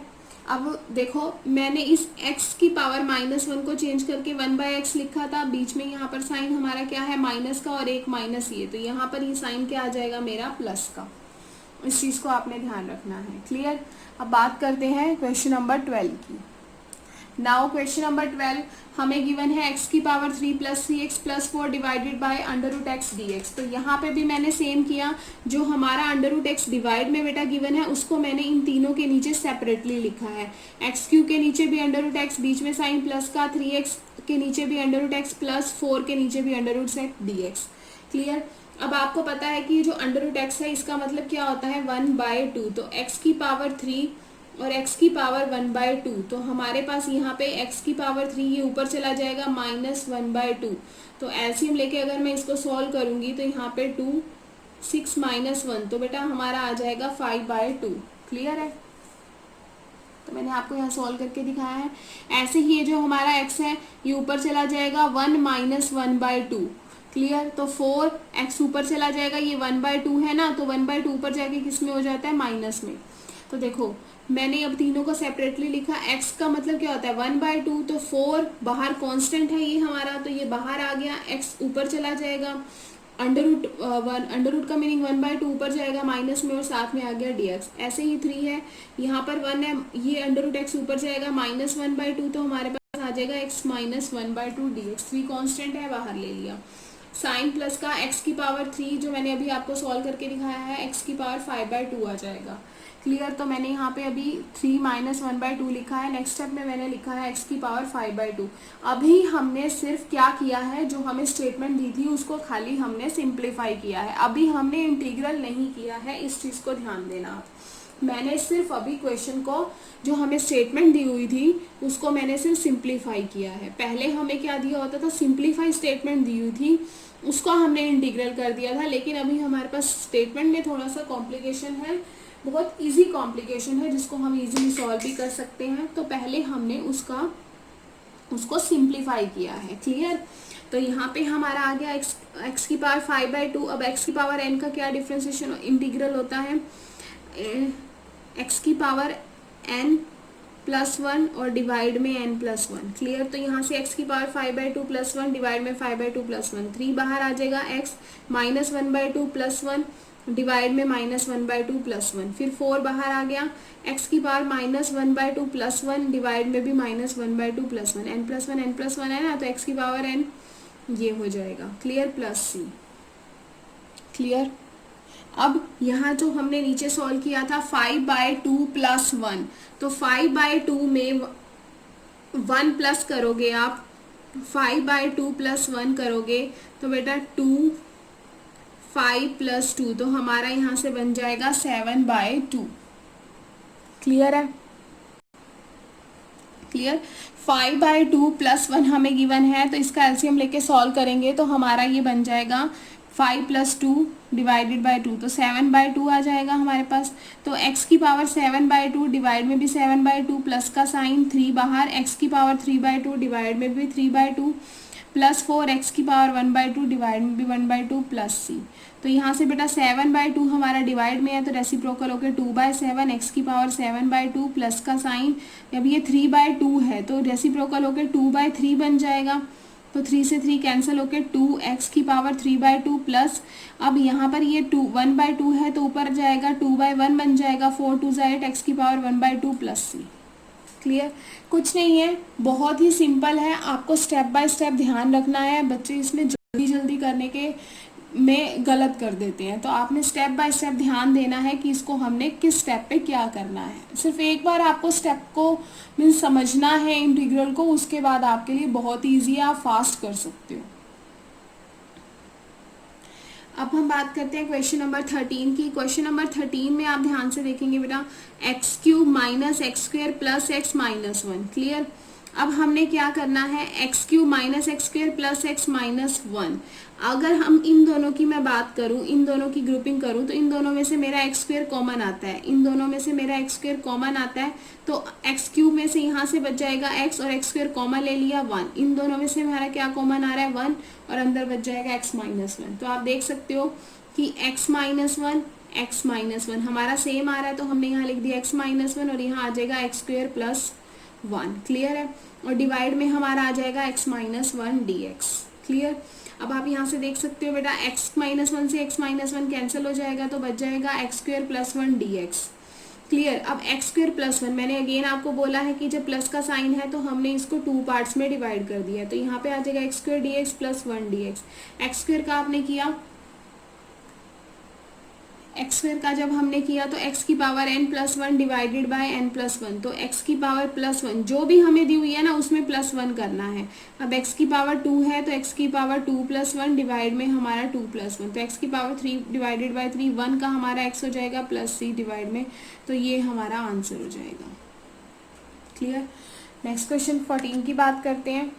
अब देखो मैंने इस x की पावर माइनस 1 को चेंज करके 1 बाई एक्स लिखा था, बीच में यहाँ पर साइन हमारा क्या है, माइनस का, और एक माइनस ये, तो यहाँ पर ये साइन क्या आ जाएगा मेरा, प्लस का। इस चीज को आपने ध्यान रखना है। क्लियर, अब बात करते हैं क्वेश्चन नंबर 12 की। नाउ क्वेश्चन नंबर 12 हमें गिवन है x की power 3 plus 3x plus 4 divided by under root x dx। तो यहाँ पे भी मैंने सेम किया, जो हमारा अंडर रूट एक्स डिवाइड में बेटा गिवन है उसको मैंने इन तीनों के नीचे सेपरेटली लिखा है। एक्स क्यू के नीचे भी अंडर रूट एक्स, बीच में साइन प्लस का, 3x के नीचे भी अंडर रूट एक्स प्लस 4 के नीचे भी अंडर रूट dx। क्लियर, अब आपको पता है कि जो अंडर रूट एक्स है इसका मतलब क्या होता है, 1/2, तो x की पावर 3 और x की पावर 1/2, तो हमारे पास यहाँ पे x की पावर 3 ये ऊपर चला जाएगा माइनस 1/2, तो एलसीएम लेके अगर मैं इसको सॉल्व करूंगी तो यहाँ पे 2 6 माइनस 1, तो बेटा हमारा आ जाएगा 5/2। क्लियर है, तो मैंने आपको यहाँ सॉल्व करके दिखाया है। ऐसे ही ये जो हमारा x है ये ऊपर चला जाएगा 1 माइनस 1/2। क्लियर, तो 4x ऊपर चला जाएगा, ये 1/2 है ना, तो 1/2 ऊपर जाके किस में हो जाता है, माइनस में। तो देखो मैंने अब तीनों को सेपरेटली लिखा, x का मतलब क्या होता है 1/2, तो 4 बाहर कांस्टेंट है ये हमारा, तो ये बाहर आ गया, x ऊपर चला जाएगा, अंडर रूट का मीनिंग 1/2 ऊपर जाएगा माइनस में, और साथ में आ गया dx। ऐसे ही 3 है, यहाँ पर 1 है, ये अंडर रूट एक्स ऊपर जाएगा माइनस 1/2, तो हमारे पास आ जाएगा x माइनस 1/2 dx। 3 कॉन्स्टेंट है, बाहर ले लिया। साइन प्लस का x की पावर 3 जो मैंने अभी आपको सॉल्व करके दिखाया है, x की पावर 5/2 आ जाएगा। क्लियर। तो मैंने यहाँ पे अभी 3 माइनस 1/2 लिखा है। नेक्स्ट स्टेप में मैंने लिखा है x की पावर 5/2। अभी हमने सिर्फ क्या किया है, जो हमें स्टेटमेंट दी थी उसको खाली हमने सिंप्लीफाई किया है, अभी हमने इंटीग्रल नहीं किया है, इस चीज़ को ध्यान देना आप। मैंने सिर्फ अभी क्वेश्चन को, जो हमें स्टेटमेंट दी हुई थी उसको मैंने सिर्फ सिंप्लीफाई किया है। पहले हमें क्या दिया होता था, सिंप्लीफाई स्टेटमेंट दी हुई थी, उसको हमने इंटीग्रल कर दिया था। लेकिन अभी हमारे पास स्टेटमेंट में थोड़ा सा कॉम्प्लिकेशन है, बहुत इजी कॉम्प्लिकेशन है जिसको हम इजीली सॉल्व भी कर सकते हैं। तो पहले हमने उसको सिंप्लीफाई किया है। क्लियर। तो यहाँ पे हमारा आ गया x की पावर 5/2। अब x की पावर n का क्या डिफ्रेंसिएशन इंटीग्रल होता है, x की पावर n प्लस 1 और डिवाइड में n प्लस 1। क्लियर। तो यहाँ से x की पावर 5/2 प्लस 1 डिवाइड में 5/2 प्लस 1, 3 बाहर आ जाएगा, x माइनस 1/2 प्लस 1 डिवाइड में माइनस 1/2 प्लस 1, फिर 4 बाहर आ गया, x की पावर माइनस 1/2 प्लस 1 डिवाइड में भी माइनस 1/2 प्लस 1, n प्लस 1 है ना, तो x की पावर n ये हो जाएगा। क्लियर। Plus c। क्लियर। अब यहाँ जो हमने नीचे सॉल्व किया था 5/2 प्लस 1, तो 5/2 में 1 प्लस करोगे आप, 5/2 प्लस 1 करोगे तो बेटा 2, 5 प्लस 2, तो हमारा यहाँ से बन जाएगा 7/2। क्लियर है। क्लियर। 5/2 प्लस 1 हमें गिवन है, तो इसका एलसीएम लेके सॉल्व करेंगे तो हमारा ये बन जाएगा 5 प्लस 2 डिवाइडेड बाई 2, तो 7/2 आ जाएगा हमारे पास। तो x की पावर 7/2 डिवाइड में भी 7/2 प्लस का साइन 3 बाहर, x की पावर 3/2 डिवाइड में भी 3/2 प्लस 4, x की पावर 1/2 डिवाइड में भी 1/2 प्लस c। तो यहाँ से बेटा 7/2 हमारा डिवाइड में है तो रेसिप्रोकल होकर 2/7, x की पावर 7/2 प्लस का साइन, अब ये 3/2 है तो रेसिप्रोकल होकर 2/3 बन जाएगा, तो 3 से 3 कैंसिल होकर 2x की पावर 3/2 प्लस, अब यहाँ पर ये 1/2 है तो ऊपर जाएगा 2/1 बन जाएगा, 4 2 8, x की पावर 1/2 प्लस c। क्लियर। कुछ नहीं है, बहुत ही सिंपल है, आपको स्टेप बाय स्टेप ध्यान रखना है। बच्चे इसमें जल्दी जल्दी करने के में गलत कर देते हैं, तो आपने स्टेप बाय स्टेप ध्यान देना है कि इसको हमने किस स्टेप पे क्या करना है। सिर्फ एक बार आपको स्टेप को मीन्स समझना है इंटीग्रल को, उसके बाद आपके लिए बहुत ईजी है, आप फास्ट कर सकते हो। अब हम बात करते हैं क्वेश्चन नंबर 13 की। क्वेश्चन नंबर 13 में आप ध्यान से देखेंगे बेटा, x³ minus x² plus x minus 1। Clear. अब हमने क्या करना है, x³ minus x² plus x minus 1। अगर हम इन दोनों की मैं बात करूं, इन दोनों की ग्रुपिंग करूं, तो इन दोनों में से मेरा x² कॉमन आता है, इन दोनों में से मेरा x² कॉमन आता है, तो x³ में से यहाँ से बच जाएगा x और x² कॉमन ले लिया 1, इन दोनों में से हमारा क्या कॉमन आ रहा है 1 और अंदर बच जाएगा x माइनस 1। तो आप देख सकते हो कि x माइनस 1 हमारा सेम आ रहा है, तो हमने यहाँ लिख दिया x माइनस 1 और यहाँ आ जाएगा x² प्लस 1। क्लियर है। और डिवाइड में हमारा आ जाएगा x माइनस 1 dx। क्लियर। अब आप यहाँ से देख सकते हो बेटा x माइनस 1 से x माइनस 1 कैंसिल हो जाएगा, तो बच जाएगा x² प्लस 1 dx। क्लियर। अब x² प्लस 1 मैंने अगेन आपको बोला है कि जब प्लस का साइन है तो हमने इसको 2 पार्ट्स में डिवाइड कर दिया, तो यहाँ पे आ जाएगा x² dx plus 1 dx। x² का आपने किया, x² का जब हमने किया तो x की power n plus 1 divided by n plus 1, तो x की पावर प्लस 1 जो भी हमें दी हुई है ना उसमें प्लस 1 करना है। अब x की पावर 2 है तो x की पावर 2 प्लस 1 डिवाइड में हमारा 2 प्लस 1, तो x की पावर 3 डिवाइडेड बाय 3, 1 का हमारा x हो जाएगा प्लस c डिवाइड में, तो ये हमारा आंसर हो जाएगा। क्लियर। नेक्स्ट क्वेश्चन 14 की बात करते हैं।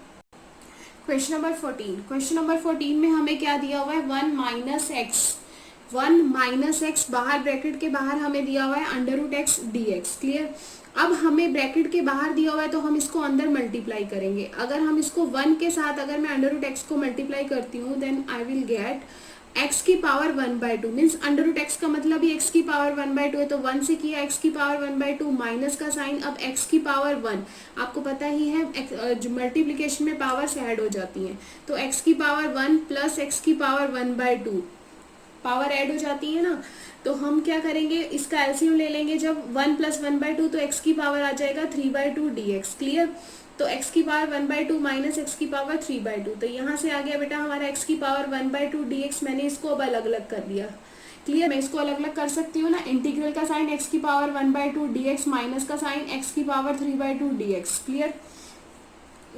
क्वेश्चन नंबर 14 में हमें क्या दिया हुआ है, 1 माइनस एक्स बाहर ब्रैकेट के बाहर हमें दिया हुआ है √x dx। क्लियर। अब हमें ब्रैकेट के बाहर दिया हुआ है तो हम इसको अंदर मल्टीप्लाई करेंगे। अगर हम इसको 1 के साथ अगर मैं √x को मल्टीप्लाई करती हूँ then I will get x की पावर 1/2 मीन्स √x का मतलब ही x की पावर 1/2 है, तो 1 से किया x की पावर 1/2 माइनस का साइन, अब x की पावर 1 आपको पता ही है जो मल्टीप्लिकेशन में पावर्स ऐड हो जाती हैं, तो x की पावर 1 प्लस x की पावर 1/2 पावर ऐड हो जाती है ना, तो हम क्या करेंगे इसका एलसीएम ले लेंगे। जब 1 प्लस 1/2 तो x की पावर आ जाएगा 3/2 dx। क्लियर। तो x की पावर 1/2 माइनस x की पावर 3/2, तो यहाँ से आ गया बेटा हमारा x की पावर 1/2 dx। मैंने इसको अब अलग अलग कर दिया, क्लियर, मैं इसको अलग अलग कर सकती हूँ ना, इंटीग्रल का साइन x की पावर 1/2 dx माइनस का साइन x की पावर 3/2 dx। क्लियर।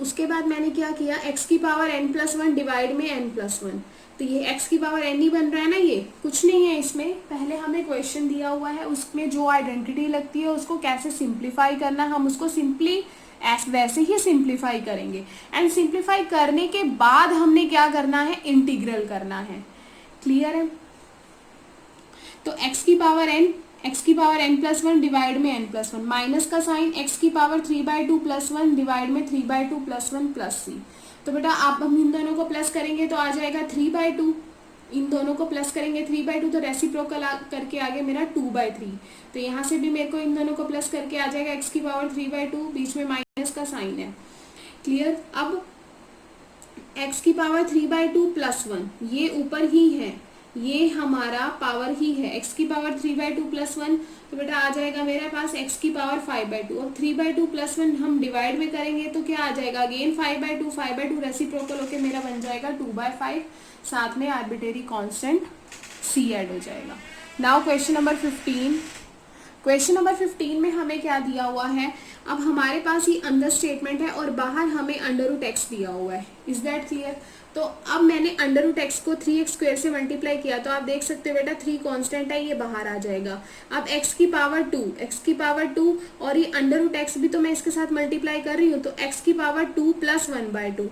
उसके बाद मैंने क्या किया, x की पावर n+1 डिवाइड में n+1, तो ये x की पावर n ही बन रहा है ना, ये कुछ नहीं है इसमें। पहले हमें क्वेश्चन दिया हुआ है, उसमें जो आइडेंटिटी लगती है उसको कैसे सिंप्लीफाई करना, हम उसको सिंपली वैसे ही सिंप्लीफाई करेंगे। एंड सिंप्लीफाई करने के बाद हमने क्या करना है, इंटीग्रल करना है। क्लियर है। तो x की पावर n+1 डिवाइड में n+1 माइनस का साइन x की पावर 3/2 +1 डिवाइड में 3/2 +1 +c। तो बेटा आप हम इन दोनों को प्लस करेंगे तो आ जाएगा 3/2, इन दोनों को प्लस करेंगे 3/2 तो रेसिप्रोकल करके आगे मेरा 2/3। तो यहाँ से भी मेरे को इन दोनों को प्लस करके आ जाएगा x की पावर 3/2, बीच में माइनस का साइन है। क्लियर। अब x की पावर 3/2 +1 ये ऊपर ही है, ये हमारा पावर ही है, x की पावर 3/2 +1, तो बेटा आ जाएगा मेरे पास x की पावर 5/2। और 3/2 +1 हम डिवाइड में करेंगे तो क्या आ जाएगा, अगेन 5/2 रेसिप्रोकल होके मेरा बन जाएगा 2/5, साथ में आर्बिट्रेरी कांस्टेंट c ऐड हो जाएगा। Now question number 15। Question number 15 में हमें क्या दिया हुआ है, अब हमारे पास ये अंदर स्टेटमेंट है और बाहर हमें √x दिया हुआ है। Is that clear. तो अब मैंने √x को 3x² से मल्टीप्लाई किया, तो आप देख सकते हो बेटा 3 कांस्टेंट है, ये बाहर आ जाएगा। अब x की पावर 2 और ये √x भी तो मैं इसके साथ मल्टीप्लाई कर रही हूँ, तो x की पावर 2 + 1/2,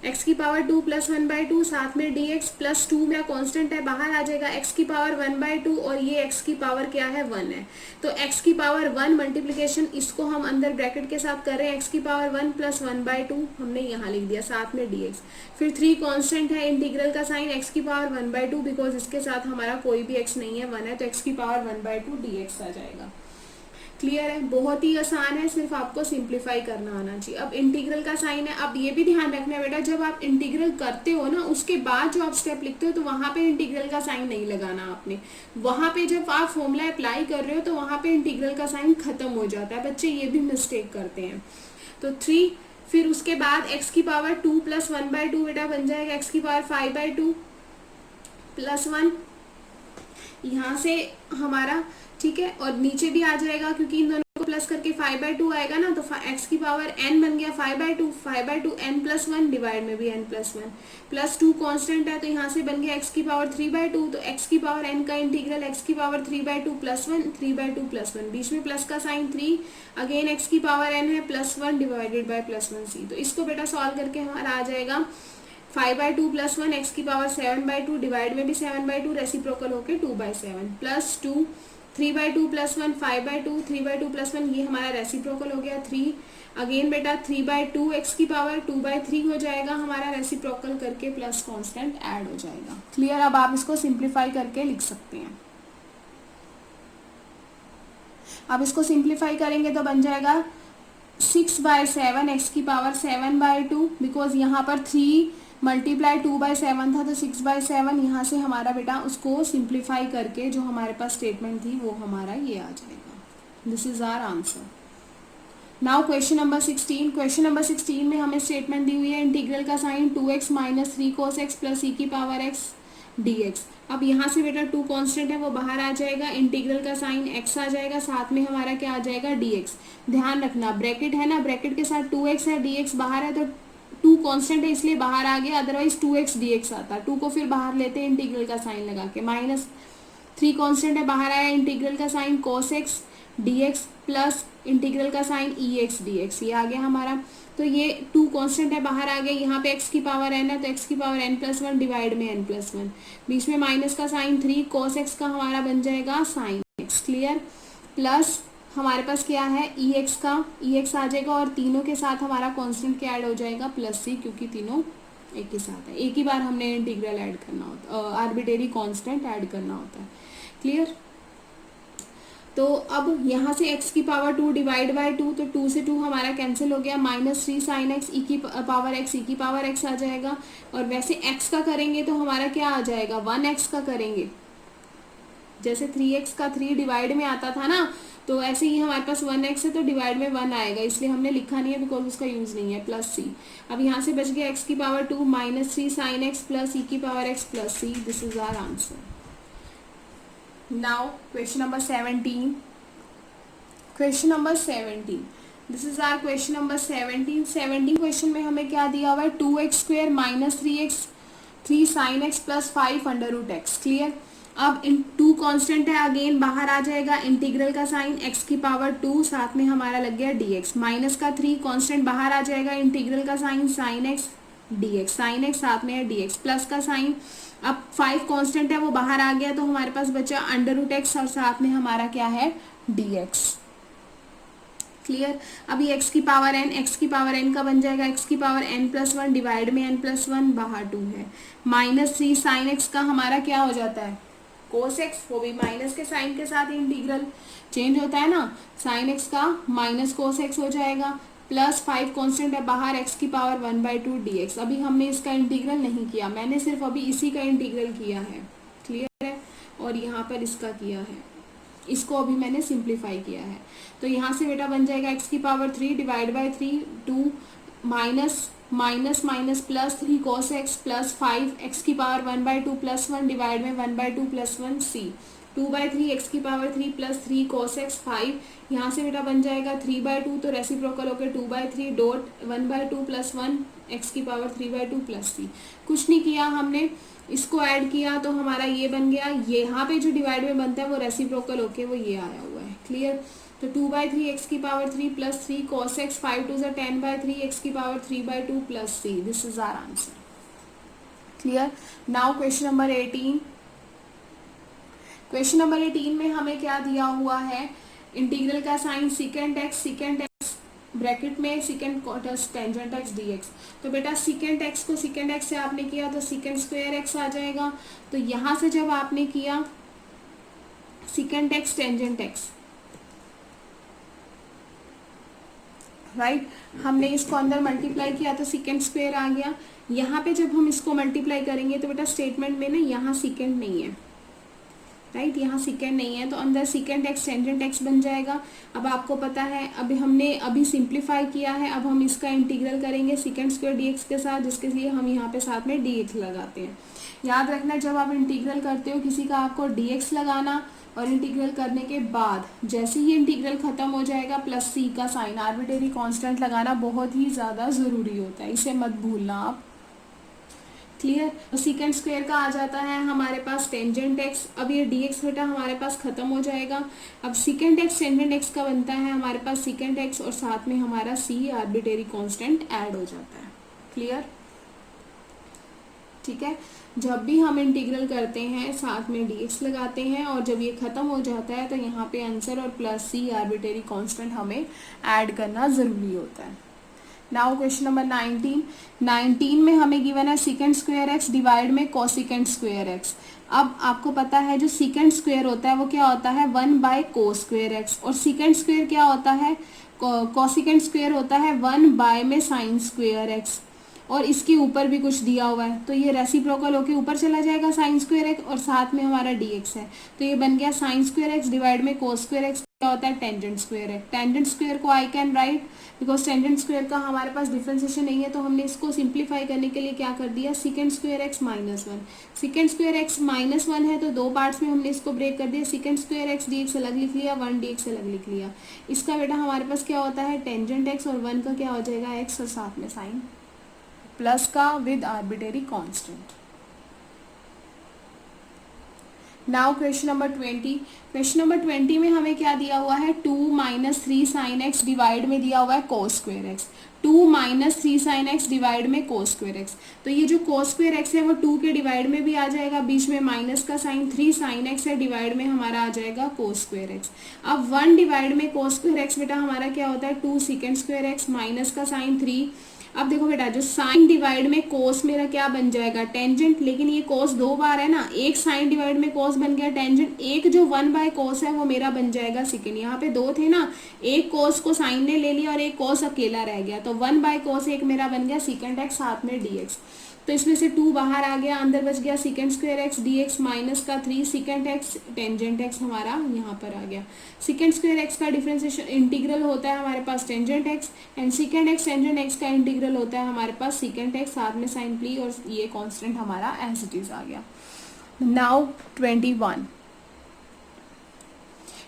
x की पावर 2 + 1/2, साथ में dx + 2 मेरा कांस्टेंट है, बाहर आ जाएगा x की पावर 1/2 और ये x की पावर क्या है 1 है। तो x की पावर 1 मल्टीप्लिकेशन, इसको हम अंदर ब्रैकेट के साथ कर रहे हैं, x की पावर 1 + 1/2 हमने यहाँ लिख दिया, साथ में dx। फिर 3 कांस्टेंट है, इंटीग्रल का साइन x की पावर 1/2, बिकॉज इसके साथ हमारा कोई भी x नहीं है, 1 है, तो x की पावर 1/2 dx आ जाएगा। क्लियर है, बहुत ही आसान है, सिर्फ आपको सिंप्लीफाई करना आना चाहिए। अब इंटीग्रल का साइन है, अब ये भी ध्यान रखना है बेटा, जब आप इंटीग्रल करते हो ना उसके बाद जो आप स्टेप लिखते हो तो वहां पे इंटीग्रल का साइन नहीं लगाना आपने, वहां पे जब आप फॉर्मूला अप्लाई कर रहे हो तो वहां पे इंटीग्रल का साइन खत्म हो जाता है, बच्चे ये भी मिस्टेक करते हैं। तो 3, फिर उसके बाद x की पावर 2 + 1/2 बेटा बन जाएगा x की पावर 5/2 + 1, यहाँ से हमारा ठीक है, और नीचे भी आ जाएगा क्योंकि इन दोनों को प्लस करके 5/2 आएगा ना, तो x की पावर n बन गया 5/2 n+1 डिवाइड में भी n+1 +2 कांस्टेंट है, तो यहाँ से बन गया x की पावर 3/2, तो x की पावर n का इंटीग्रल x की पावर 3/2 +1 3/2 +1, बीच में प्लस का साइन 3, अगेन x की पावर n है +1 डिवाइडेड बाय +1c। तो इसको बेटा सॉल्व करके हमारा आ जाएगा 5/2 + 1 x की पावर 7/2 डिवाइड में भी 7/2 रेसिप्रोकल होके 2/7 +2 3/2 + 1 5/2 3/2 + 1, ये हमारा रेसिप्रोकल हो गया 3, अगेन बेटा 3/2 x की पावर 2/3 हो जाएगा हमारा, रेसिप्रोकल करके प्लस कांस्टेंट ऐड हो जाएगा। क्लियर। अब आप इसको सिंप्लीफाई करके लिख सकते हैं। अब इसको सिंप्लीफाई करेंगे तो बन जाएगा 6/7 x की पावर 7/2, बिकॉज यहाँ पर 3 मल्टीप्लाई 2/7 था, तो 6/7 यहाँ से हमारा बेटा उसको सिंप्लीफाई करके जो हमारे पास स्टेटमेंट थी वो हमारा ये आ जाएगा। This is our answer. Now question number 16। Question number 16 में हमें स्टेटमेंट दी हुई है, इंटीग्रल का sign 2x - 3 cos x + e की पावर x dx। अब यहाँ से बेटा 2 कांस्टेंट है वो बाहर आ जाएगा, इंटीग्रल का साइन x आ जाएगा, साथ में हमारा क्या आ जाएगा dx। ध्यान रखना ब्रैकेट है ना, ब्रैकेट के साथ 2x है, dx बाहर है, तो 2 कांस्टेंट है इसलिए बाहर आ गया, अदरवाइज 2x dx आता। 2 को फिर बाहर लेते हैं इंटीग्रल का साइन लगा के, -3 कांस्टेंट है बाहर आया, इंटीग्रल का sign cos x dx plus integral का साइन ex dx, ये आ गया हमारा। तो ये 2 कांस्टेंट है बाहर आ गए, यहाँ पे x की पावर n है, तो x की पावर n+1 डिवाइड में n+1, बीच में माइनस का साइन 3 cos x का हमारा बन जाएगा साइन x। क्लियर। प्लस हमारे पास क्या है ex का, ex आ जाएगा, और तीनों के साथ हमारा कांस्टेंट क्या ऐड हो जाएगा +c, क्योंकि तीनों एक ही साथ है, एक ही बार हमने इंटीग्रल ऐड करना होता है, आर्बिट्रेरी कांस्टेंट ऐड करना होता है। क्लियर। तो अब यहाँ से x की पावर 2 डिवाइड बाय 2, तो 2 से 2 हमारा कैंसिल हो गया, -3 sin x e की पावर x आ जाएगा, और वैसे x का करेंगे तो हमारा क्या आ जाएगा 1x का करेंगे, जैसे 3x का 3 डिवाइड में आता था ना, तो ऐसे ही हमारे पास 1x है तो डिवाइड में 1 आएगा, इसलिए हमने लिखा नहीं है बिकॉज उसका यूज नहीं है, +c। अब यहाँ से बच गया x की पावर 2 -3 sin x + e की power x + c। This is our answer. Now question number 17. Question number 17. This is our question number 17. 17 question में हमें क्या दिया हुआ है, 2x² minus 3x 3 sine x plus 5 under root x. Clear. अब इन two constant है, अगेन बाहर आ जाएगा इंटीग्रल का साइन x की पावर 2, साथ में हमारा लग गया dx. माइनस का 3 कांस्टेंट बाहर आ जाएगा, इंटीग्रल का sign sine x dx, sine x साथ में है dx. प्लस का साइन, अब 5 कांस्टेंट है वो बाहर आ गया, तो हमारे पास बचा अंडर रूट एक्स और साथ में हमारा क्या है dx. क्लियर. अभी x की पावर n, x की पावर n का बन जाएगा x की पावर n+1 डिवाइड में n+1, बाहर 2 है. माइनस 3 साइन x का हमारा क्या हो जाता है कोस x, वो भी माइनस के साइन के साथ इंटीग्रल चेंज होता है ना, साइन x का माइनस कोस x हो जाएगा. प्लस 5 कांस्टेंट है बाहर, x की पावर 1/2 dx. अभी हमने इसका इंटीग्रल नहीं किया, मैंने सिर्फ अभी इसी का इंटीग्रल किया है. क्लियर है. और यहाँ पर इसका किया है, इसको अभी मैंने सिंप्लीफाई किया है. तो यहाँ से बेटा बन जाएगा x की power 3 divide by 3 2 minus minus minus plus 3 cos x plus 5 x की पावर 1/2 प्लस 1 डिवाइड में 1/2 प्लस 1 c 2/3 x की पावर 3 प्लस 3 cos x 5. यहाँ से बेटा बन जाएगा 3/2, तो रेसिप्रोकल होकर 2/3 डॉट 1/2 प्लस 1 x की पावर 3/2 प्लस c. कुछ नहीं किया हमने, इसको ऐड किया तो हमारा ये बन गया. यहाँ पे जो डिवाइड में बनता है वो रेसिप्रोकल होके वो ये आया हुआ है. क्लियर. तो 2/3 x की power 3 plus 3 cos x 5 2 10/3 x की पावर 3/2 plus c. This is our answer. Clear. Now question number 18. Question number 18 में हमें क्या दिया हुआ है, इंटीग्रल का साइन सिकेंट एक्स ब्रैकेट में सिकेंट कॉटस टेंजेंट एक्स dx. तो बेटा सिकेंट एक्स को सिकेंट एक्स से आपने किया तो सिकेंट स्क्वायर एक्स आ जाएगा. तो यहाँ से जब आपने किया secant x tangent x, right, हमने इसको अंदर मल्टीप्लाई किया तो सिकेंट स्क्वायर आ गया. यहाँ पे जब हम इसको मल्टीप्लाई करेंगे तो बेटा स्टेटमेंट में ना यहाँ सिकेंट नहीं है, राइट, यहाँ सिकेंड नहीं है, तो अंदर सिकेंड एक्स टेंजेंट एक्स बन जाएगा. अब आपको पता है अभी हमने अभी सिंप्लीफाई किया है, अब हम इसका इंटीग्रल करेंगे सिकेंड स्क्वायर dx के साथ, जिसके लिए हम यहाँ पे साथ में dx लगाते हैं. याद रखना जब आप इंटीग्रल करते हो किसी का, आपको dx लगाना और इंटीग्रल करने के बाद जैसे ही इंटीग्रल खत्म हो जाएगा प्लस c का साइन आर्बिट्रेरी कांस्टेंट लगाना बहुत ही ज़्यादा ज़रूरी होता है, इसे मत भूलना आप. क्लियर. तो सिकेंड स्क्वायर का आ जाता है हमारे पास टेंजेंट एक्स. अब ये dx बेटा हमारे पास खत्म हो जाएगा. अब सिकेंड एक्स टेंजेंट एक्स का बनता है हमारे पास सिकेंड एक्स और साथ में हमारा c आर्बिट्रेरी कांस्टेंट ऐड हो जाता है. क्लियर. ठीक है. जब भी हम इंटीग्रल करते हैं साथ में dx लगाते हैं और जब ये खत्म हो जाता है तो यहाँ पे आंसर और प्लस c आर्बिट्रेरी कांस्टेंट हमें ऐड करना ज़रूरी होता है. नाउ क्वेश्चन नंबर 19 में हमें गिवन है सिकेंड स्क्वायर एक्स डिवाइड में कोसिकेंड स्क्वायर एक्स. अब आपको पता है जो सिकेंड स्क्वायर होता है वो क्या होता है 1/cos स्क्वायर एक्स, और सिकेंड स्क्वायर क्या होता है कोसिकेंड स्क्वायर होता है 1 में साइन स्क्वायर एक्स. और इसके ऊपर भी कुछ दिया हुआ है तो ये रेसिप्रोकल होके ऊपर चला जाएगा साइन स्क्वायर एक्स और साथ में हमारा dx है, तो ये बन गया साइन स्क्वायर एक्स डिवाइड में कोस स्क्वायर एक्स. क्या होता है टेंजेंट स्क्वायर है. टेंजेंट स्क्वायर को I can write because tangent square का हमारे पास डिफरेंशिएशन नहीं है, तो हमने इसको सिंप्लीफाई करने के लिए क्या कर दिया secant square x -1. Secant square x -1 है तो दो पार्ट्स में हमने इसको ब्रेक कर दिया. सिकेंड स्क्वायर एक्स dx अलग लिख लिया, 1 dx अलग लिख लिया. इसका बेटा हमारे पास क्या होता है टेंजेंट एक्स और 1 का क्या हो जाएगा एक्स और साथ में साइन प्लस का with arbitrary constant. Now question number 20. Question number 20 में हमें क्या दिया हुआ है 2 - 3 साइन एक्स डिवाइड में दिया हुआ है cos square x. 2 - 3 sine x divide में कोस स्क्वायर एक्स. तो ये जो कोस स्क्वायर एक्स है वो 2 के डिवाइड में भी आ जाएगा, बीच में माइनस का साइन. 3 साइन एक्स है डिवाइड में हमारा आ जाएगा कोस स्क्वायर एक्स. अब 1 डिवाइड में कोस स्क्वायर एक्स बेटा हमारा क्या होता है 2 सिकेंड स्क्वायर एक्स माइनस का साइन 3. अब देखो बेटा जो साइन डिवाइड में कोस मेरा क्या बन जाएगा टेंजेंट, लेकिन ये कोस दो बार है ना, एक साइन डिवाइड में कोस बन गया टेंजेंट, एक जो 1/cos है वो मेरा बन जाएगा सिकेंड. यहाँ पे दो थे ना, एक कोस को साइन ने ले लिया और एक कोस अकेला रह गया, तो 1/cos एक मेरा बन गया सिकेंड एक्स साथ में dx. तो इसमें से 2 बाहर आ गया, अंदर बच गया secant square x dx minus का 3 सिकेंड एक्स टेंजेंट एक्स हमारा यहाँ पर आ गया. सिकेंड स्क्वायर एक्स का डिफरेंशिएशन इंटीग्रल होता है हमारे पास tangent x, and secant x tangent x का इंटीग्रल होता है हमारे पास सिकेंड एक्स साथ में साइन प्ली, और ये कांस्टेंट हमारा एज इट इज आ गया. नाउ 21.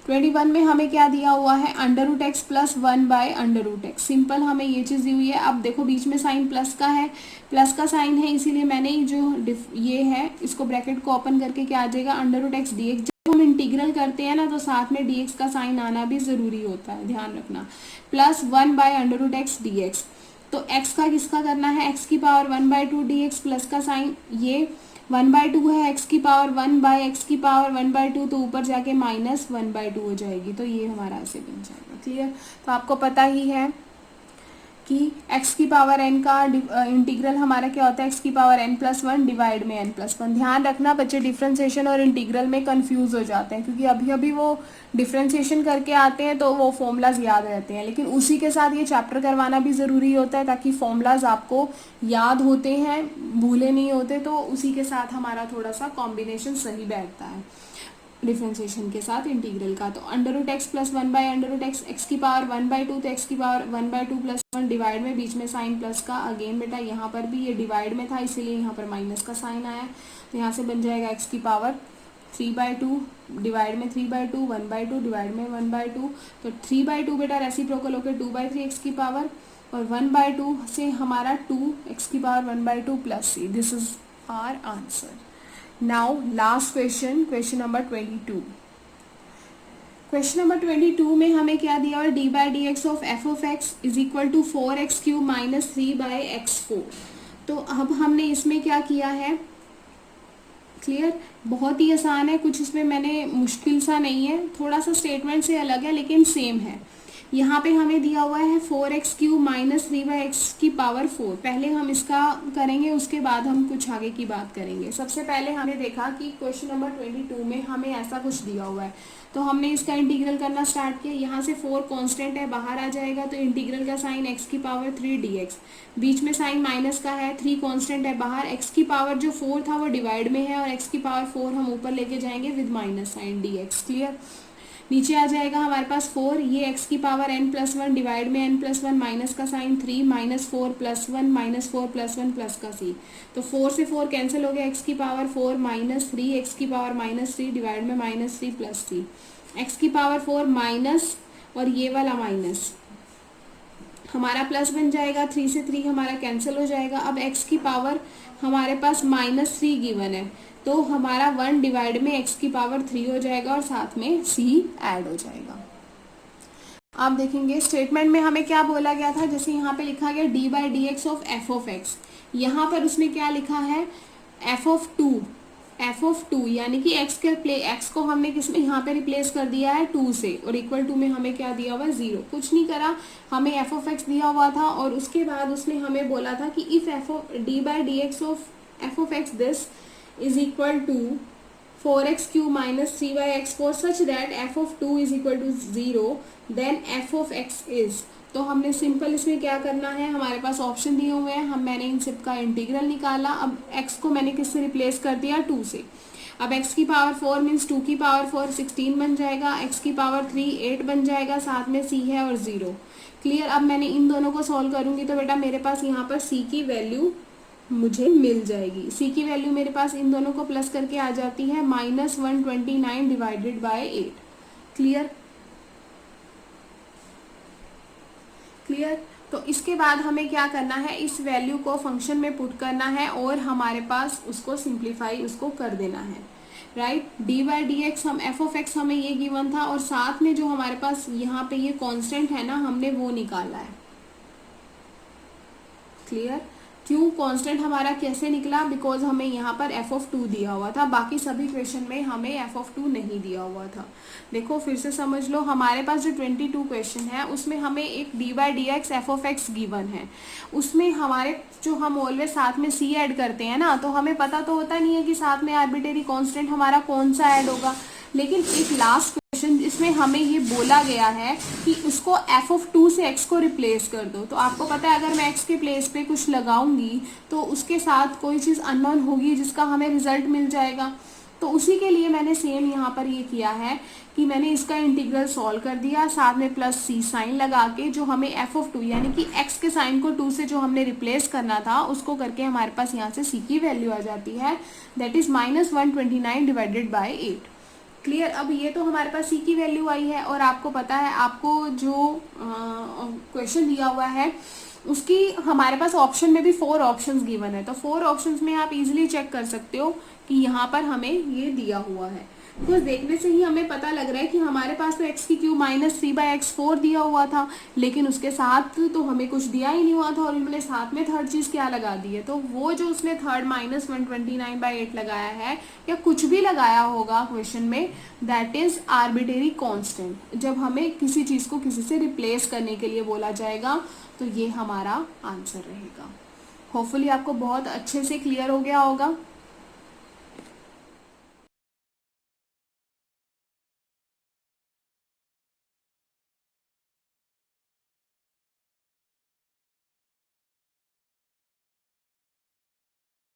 21 में हमें क्या दिया हुआ है, under root x plus 1 by under root x. Simple हमें ये चीज़ दी हुई है। अब देखो बीच में साइन प्लस का है, प्लस का साइन है, इसीलिए मैंने जो ये है इसको ब्रैकेट को ओपन करके क्या आ जाएगा, under root x d x. जब हम इंटीग्रल करते हैं ना तो साथ में डी एक्स का साइन आना भी ज़रूरी होता है, ध्यान रखना। Plus 1 by under root x d x, तो एक्स का किसका करना है, एक्स की पावर 1/2 डी एक्स, प्लस का साइन ये 1/2 है, एक्स की पावर 1 बाय एक्स की पावर 1/2, तो ऊपर जाके -1/2 हो जाएगी, तो ये हमारा ऐसे बन जाएगा। क्लियर। तो आपको पता ही है कि x की पावर n का इंटीग्रल हमारा क्या होता है, x की पावर n+1 डिवाइड में n+1। ध्यान रखना बच्चे डिफरेंशिएशन और इंटीग्रल में कंफ्यूज हो जाते हैं, क्योंकि अभी अभी वो डिफरेंशिएशन करके आते हैं तो वो फॉर्मूलाज याद रहते हैं, लेकिन उसी के साथ ये चैप्टर करवाना भी ज़रूरी होता है ताकि फॉर्मूलाज आपको याद होते हैं, भूले नहीं होते, तो उसी के साथ हमारा थोड़ा सा कॉम्बिनेशन सही बैठता है डिफरेंशिएशन के साथ इंटीग्रल का। तो under root x plus 1 by under root x, x की पावर 1/2, तो एक्स की पावर 1/2 प्लस 1 डिवाइड में बीच में साइन प्लस का, अगेन बेटा यहाँ पर भी ये डिवाइड में था इसीलिए यहाँ पर माइनस का साइन आया, तो यहाँ से बन जाएगा एक्स की पावर 3/2 डिवाइड में 3/2, 1/2 डिवाइड में 1/2, तो 3/2 बेटा रेसिप्रोकल होकर 2/3 एक्स की पावर, और 1/2 से हमारा 2 एक्स की power 1/2 plus c। This is our answer. Now last question, question number 22. Question number 22 में हमें क्या दिया हुआ, d by D x of f of x is equal to 4x³ minus 3/x4। तो अब हमने इसमें क्या किया है, क्लियर, बहुत ही आसान है, कुछ इसमें मैंने मुश्किल सा नहीं है, थोड़ा सा स्टेटमेंट से अलग है लेकिन सेम है। यहाँ पे हमें दिया हुआ है 4x³ माइनस 3/x की पावर 4। पहले हम इसका करेंगे, उसके बाद हम कुछ आगे की बात करेंगे। सबसे पहले हमने देखा कि क्वेश्चन नंबर 22 में हमें ऐसा कुछ दिया हुआ है, तो हमने इसका इंटीग्रल करना स्टार्ट किया। यहाँ से 4 कांस्टेंट है, बाहर आ जाएगा, तो इंटीग्रल का साइन x की पावर 3 dx, बीच में साइन माइनस का है, 3 कांस्टेंट है बाहर, x की पावर जो 4 था वो डिवाइड में है, और x की पावर 4 हम ऊपर लेके जाएंगे with minus sign dx। Clear. नीचे आ जाएगा हमारे पास 4, ये x की पावर n+1 डिवाइड में n+1, माइनस का साइन 3, -4 + 1 -4 + 1 प्लस का c, तो 4 से 4 कैंसिल हो गया, x की पावर 4 -3 x की पावर -3 डिवाइड में -3 प्लस c, x की पावर 4 माइनस और ये वाला माइनस हमारा प्लस बन जाएगा, 3 से 3 हमारा कैंसिल हो जाएगा। अब x की पावर हमारे पास -3 गिवन है, तो हमारा 1 डिवाइड में x की पावर 3 हो जाएगा और साथ में c ऐड हो जाएगा। आप देखेंगे स्टेटमेंट में हमें क्या बोला गया था, जैसे यहाँ पे लिखा गया D by D x of f of x, यहाँ पर उसने क्या लिखा है, एफ ऑफ टू यानी कि एक्स को हमने किसमें यहाँ पे रिप्लेस कर दिया है 2 से, और इक्वल टू में हमें क्या दिया हुआ है 0। कुछ नहीं करा, हमें एफ ऑफ एक्स दिया हुआ था और उसके बाद उसने हमें बोला था कि if F of D by D x of f of x this is equal to 4x³ minus 3/x4 such that f of 2 is equal to 0, then f of x is। तो हमने सिंपल इसमें क्या करना है, हमारे पास option दिए हुए हैं, मैंने इन सब का इंटीग्रल निकाला। अब x को मैंने किससे रिप्लेस कर दिया, 2 से। अब x की पावर 4 मीन्स 2 की पावर 4 16 बन जाएगा, x की पावर 3 8 बन जाएगा, साथ में c है और 0। क्लियर। अब मैंने इन दोनों को सॉल्व करूंगी तो बेटा मेरे पास यहाँ पर c की वैल्यू मुझे मिल जाएगी। c की वैल्यू मेरे पास इन दोनों को प्लस करके आ जाती है -129 डिवाइडेड बाय 8। क्लियर। तो इसके बाद हमें क्या करना है, इस वैल्यू को फंक्शन में पुट करना है और हमारे पास उसको सिंप्लीफाई उसको कर देना है, right. D by D x हम एफ ऑफ एक्स हमें ये गिवन था, और साथ में जो हमारे पास यहाँ पे ये कांस्टेंट है ना, हमने वो निकाला है। क्लियर। क्यों कांस्टेंट हमारा कैसे निकला, बिकॉज हमें यहाँ पर एफ ऑफ 2 दिया हुआ था, बाकी सभी क्वेश्चन में हमें एफ ऑफ 2 नहीं दिया हुआ था। देखो फिर से समझ लो, हमारे पास जो 22 क्वेश्चन है उसमें हमें एक D by D x F of x given है, उसमें हमारे जो हम ऑलवेज साथ में सी ऐड करते हैं ना, तो हमें पता तो होता नहीं है कि साथ में आर्बिट्रेरी कांस्टेंट हमारा कौन सा ऐड होगा, लेकिन एक लास्ट क्वेश्चन जिसमें हमें ये बोला गया है कि उसको एफ ऑफ 2 से एक्स को रिप्लेस कर दो। तो आपको पता है अगर मैं एक्स के प्लेस पे कुछ लगाऊंगी तो उसके साथ कोई चीज़ अननोन होगी जिसका हमें रिजल्ट मिल जाएगा। तो उसी के लिए मैंने सेम यहाँ पर ये किया है कि मैंने इसका इंटीग्रल सॉल्व कर दिया, साथ में प्लस सी साइन लगा के जो हमें एफ ऑफ 2 यानी कि एक्स के साइन को 2 से जो हमने रिप्लेस करना था उसको करके हमारे पास यहाँ से सी की वैल्यू आ जाती है, that is -129 divided by 8। Clear. अब ये तो हमारे पास सी की वैल्यू आई है और आपको पता है, आपको जो क्वेश्चन दिया हुआ है उसकी हमारे पास ऑप्शन में भी 4 ऑप्शंस गिवन है, तो 4 ऑप्शंस में आप इजीली चेक कर सकते हो कि यहाँ पर हमें ये दिया हुआ है। बिकॉज देखने से ही हमें पता लग रहा है कि हमारे पास तो एक्स की क्यूब माइनस 3/x4 दिया हुआ था, लेकिन उसके साथ तो हमें कुछ दिया ही नहीं हुआ था और हमने साथ में थर्ड चीज़ क्या लगा दी है, तो वो जो उसने थर्ड -129/8 लगाया है या कुछ भी लगाया होगा क्वेश्चन में, दैट इज आर्बिट्रेरी कांस्टेंट। जब हमें किसी चीज़ को किसी से रिप्लेस करने के लिए बोला जाएगा तो ये हमारा आंसर रहेगा। होपफुली आपको बहुत अच्छे से क्लियर हो गया होगा।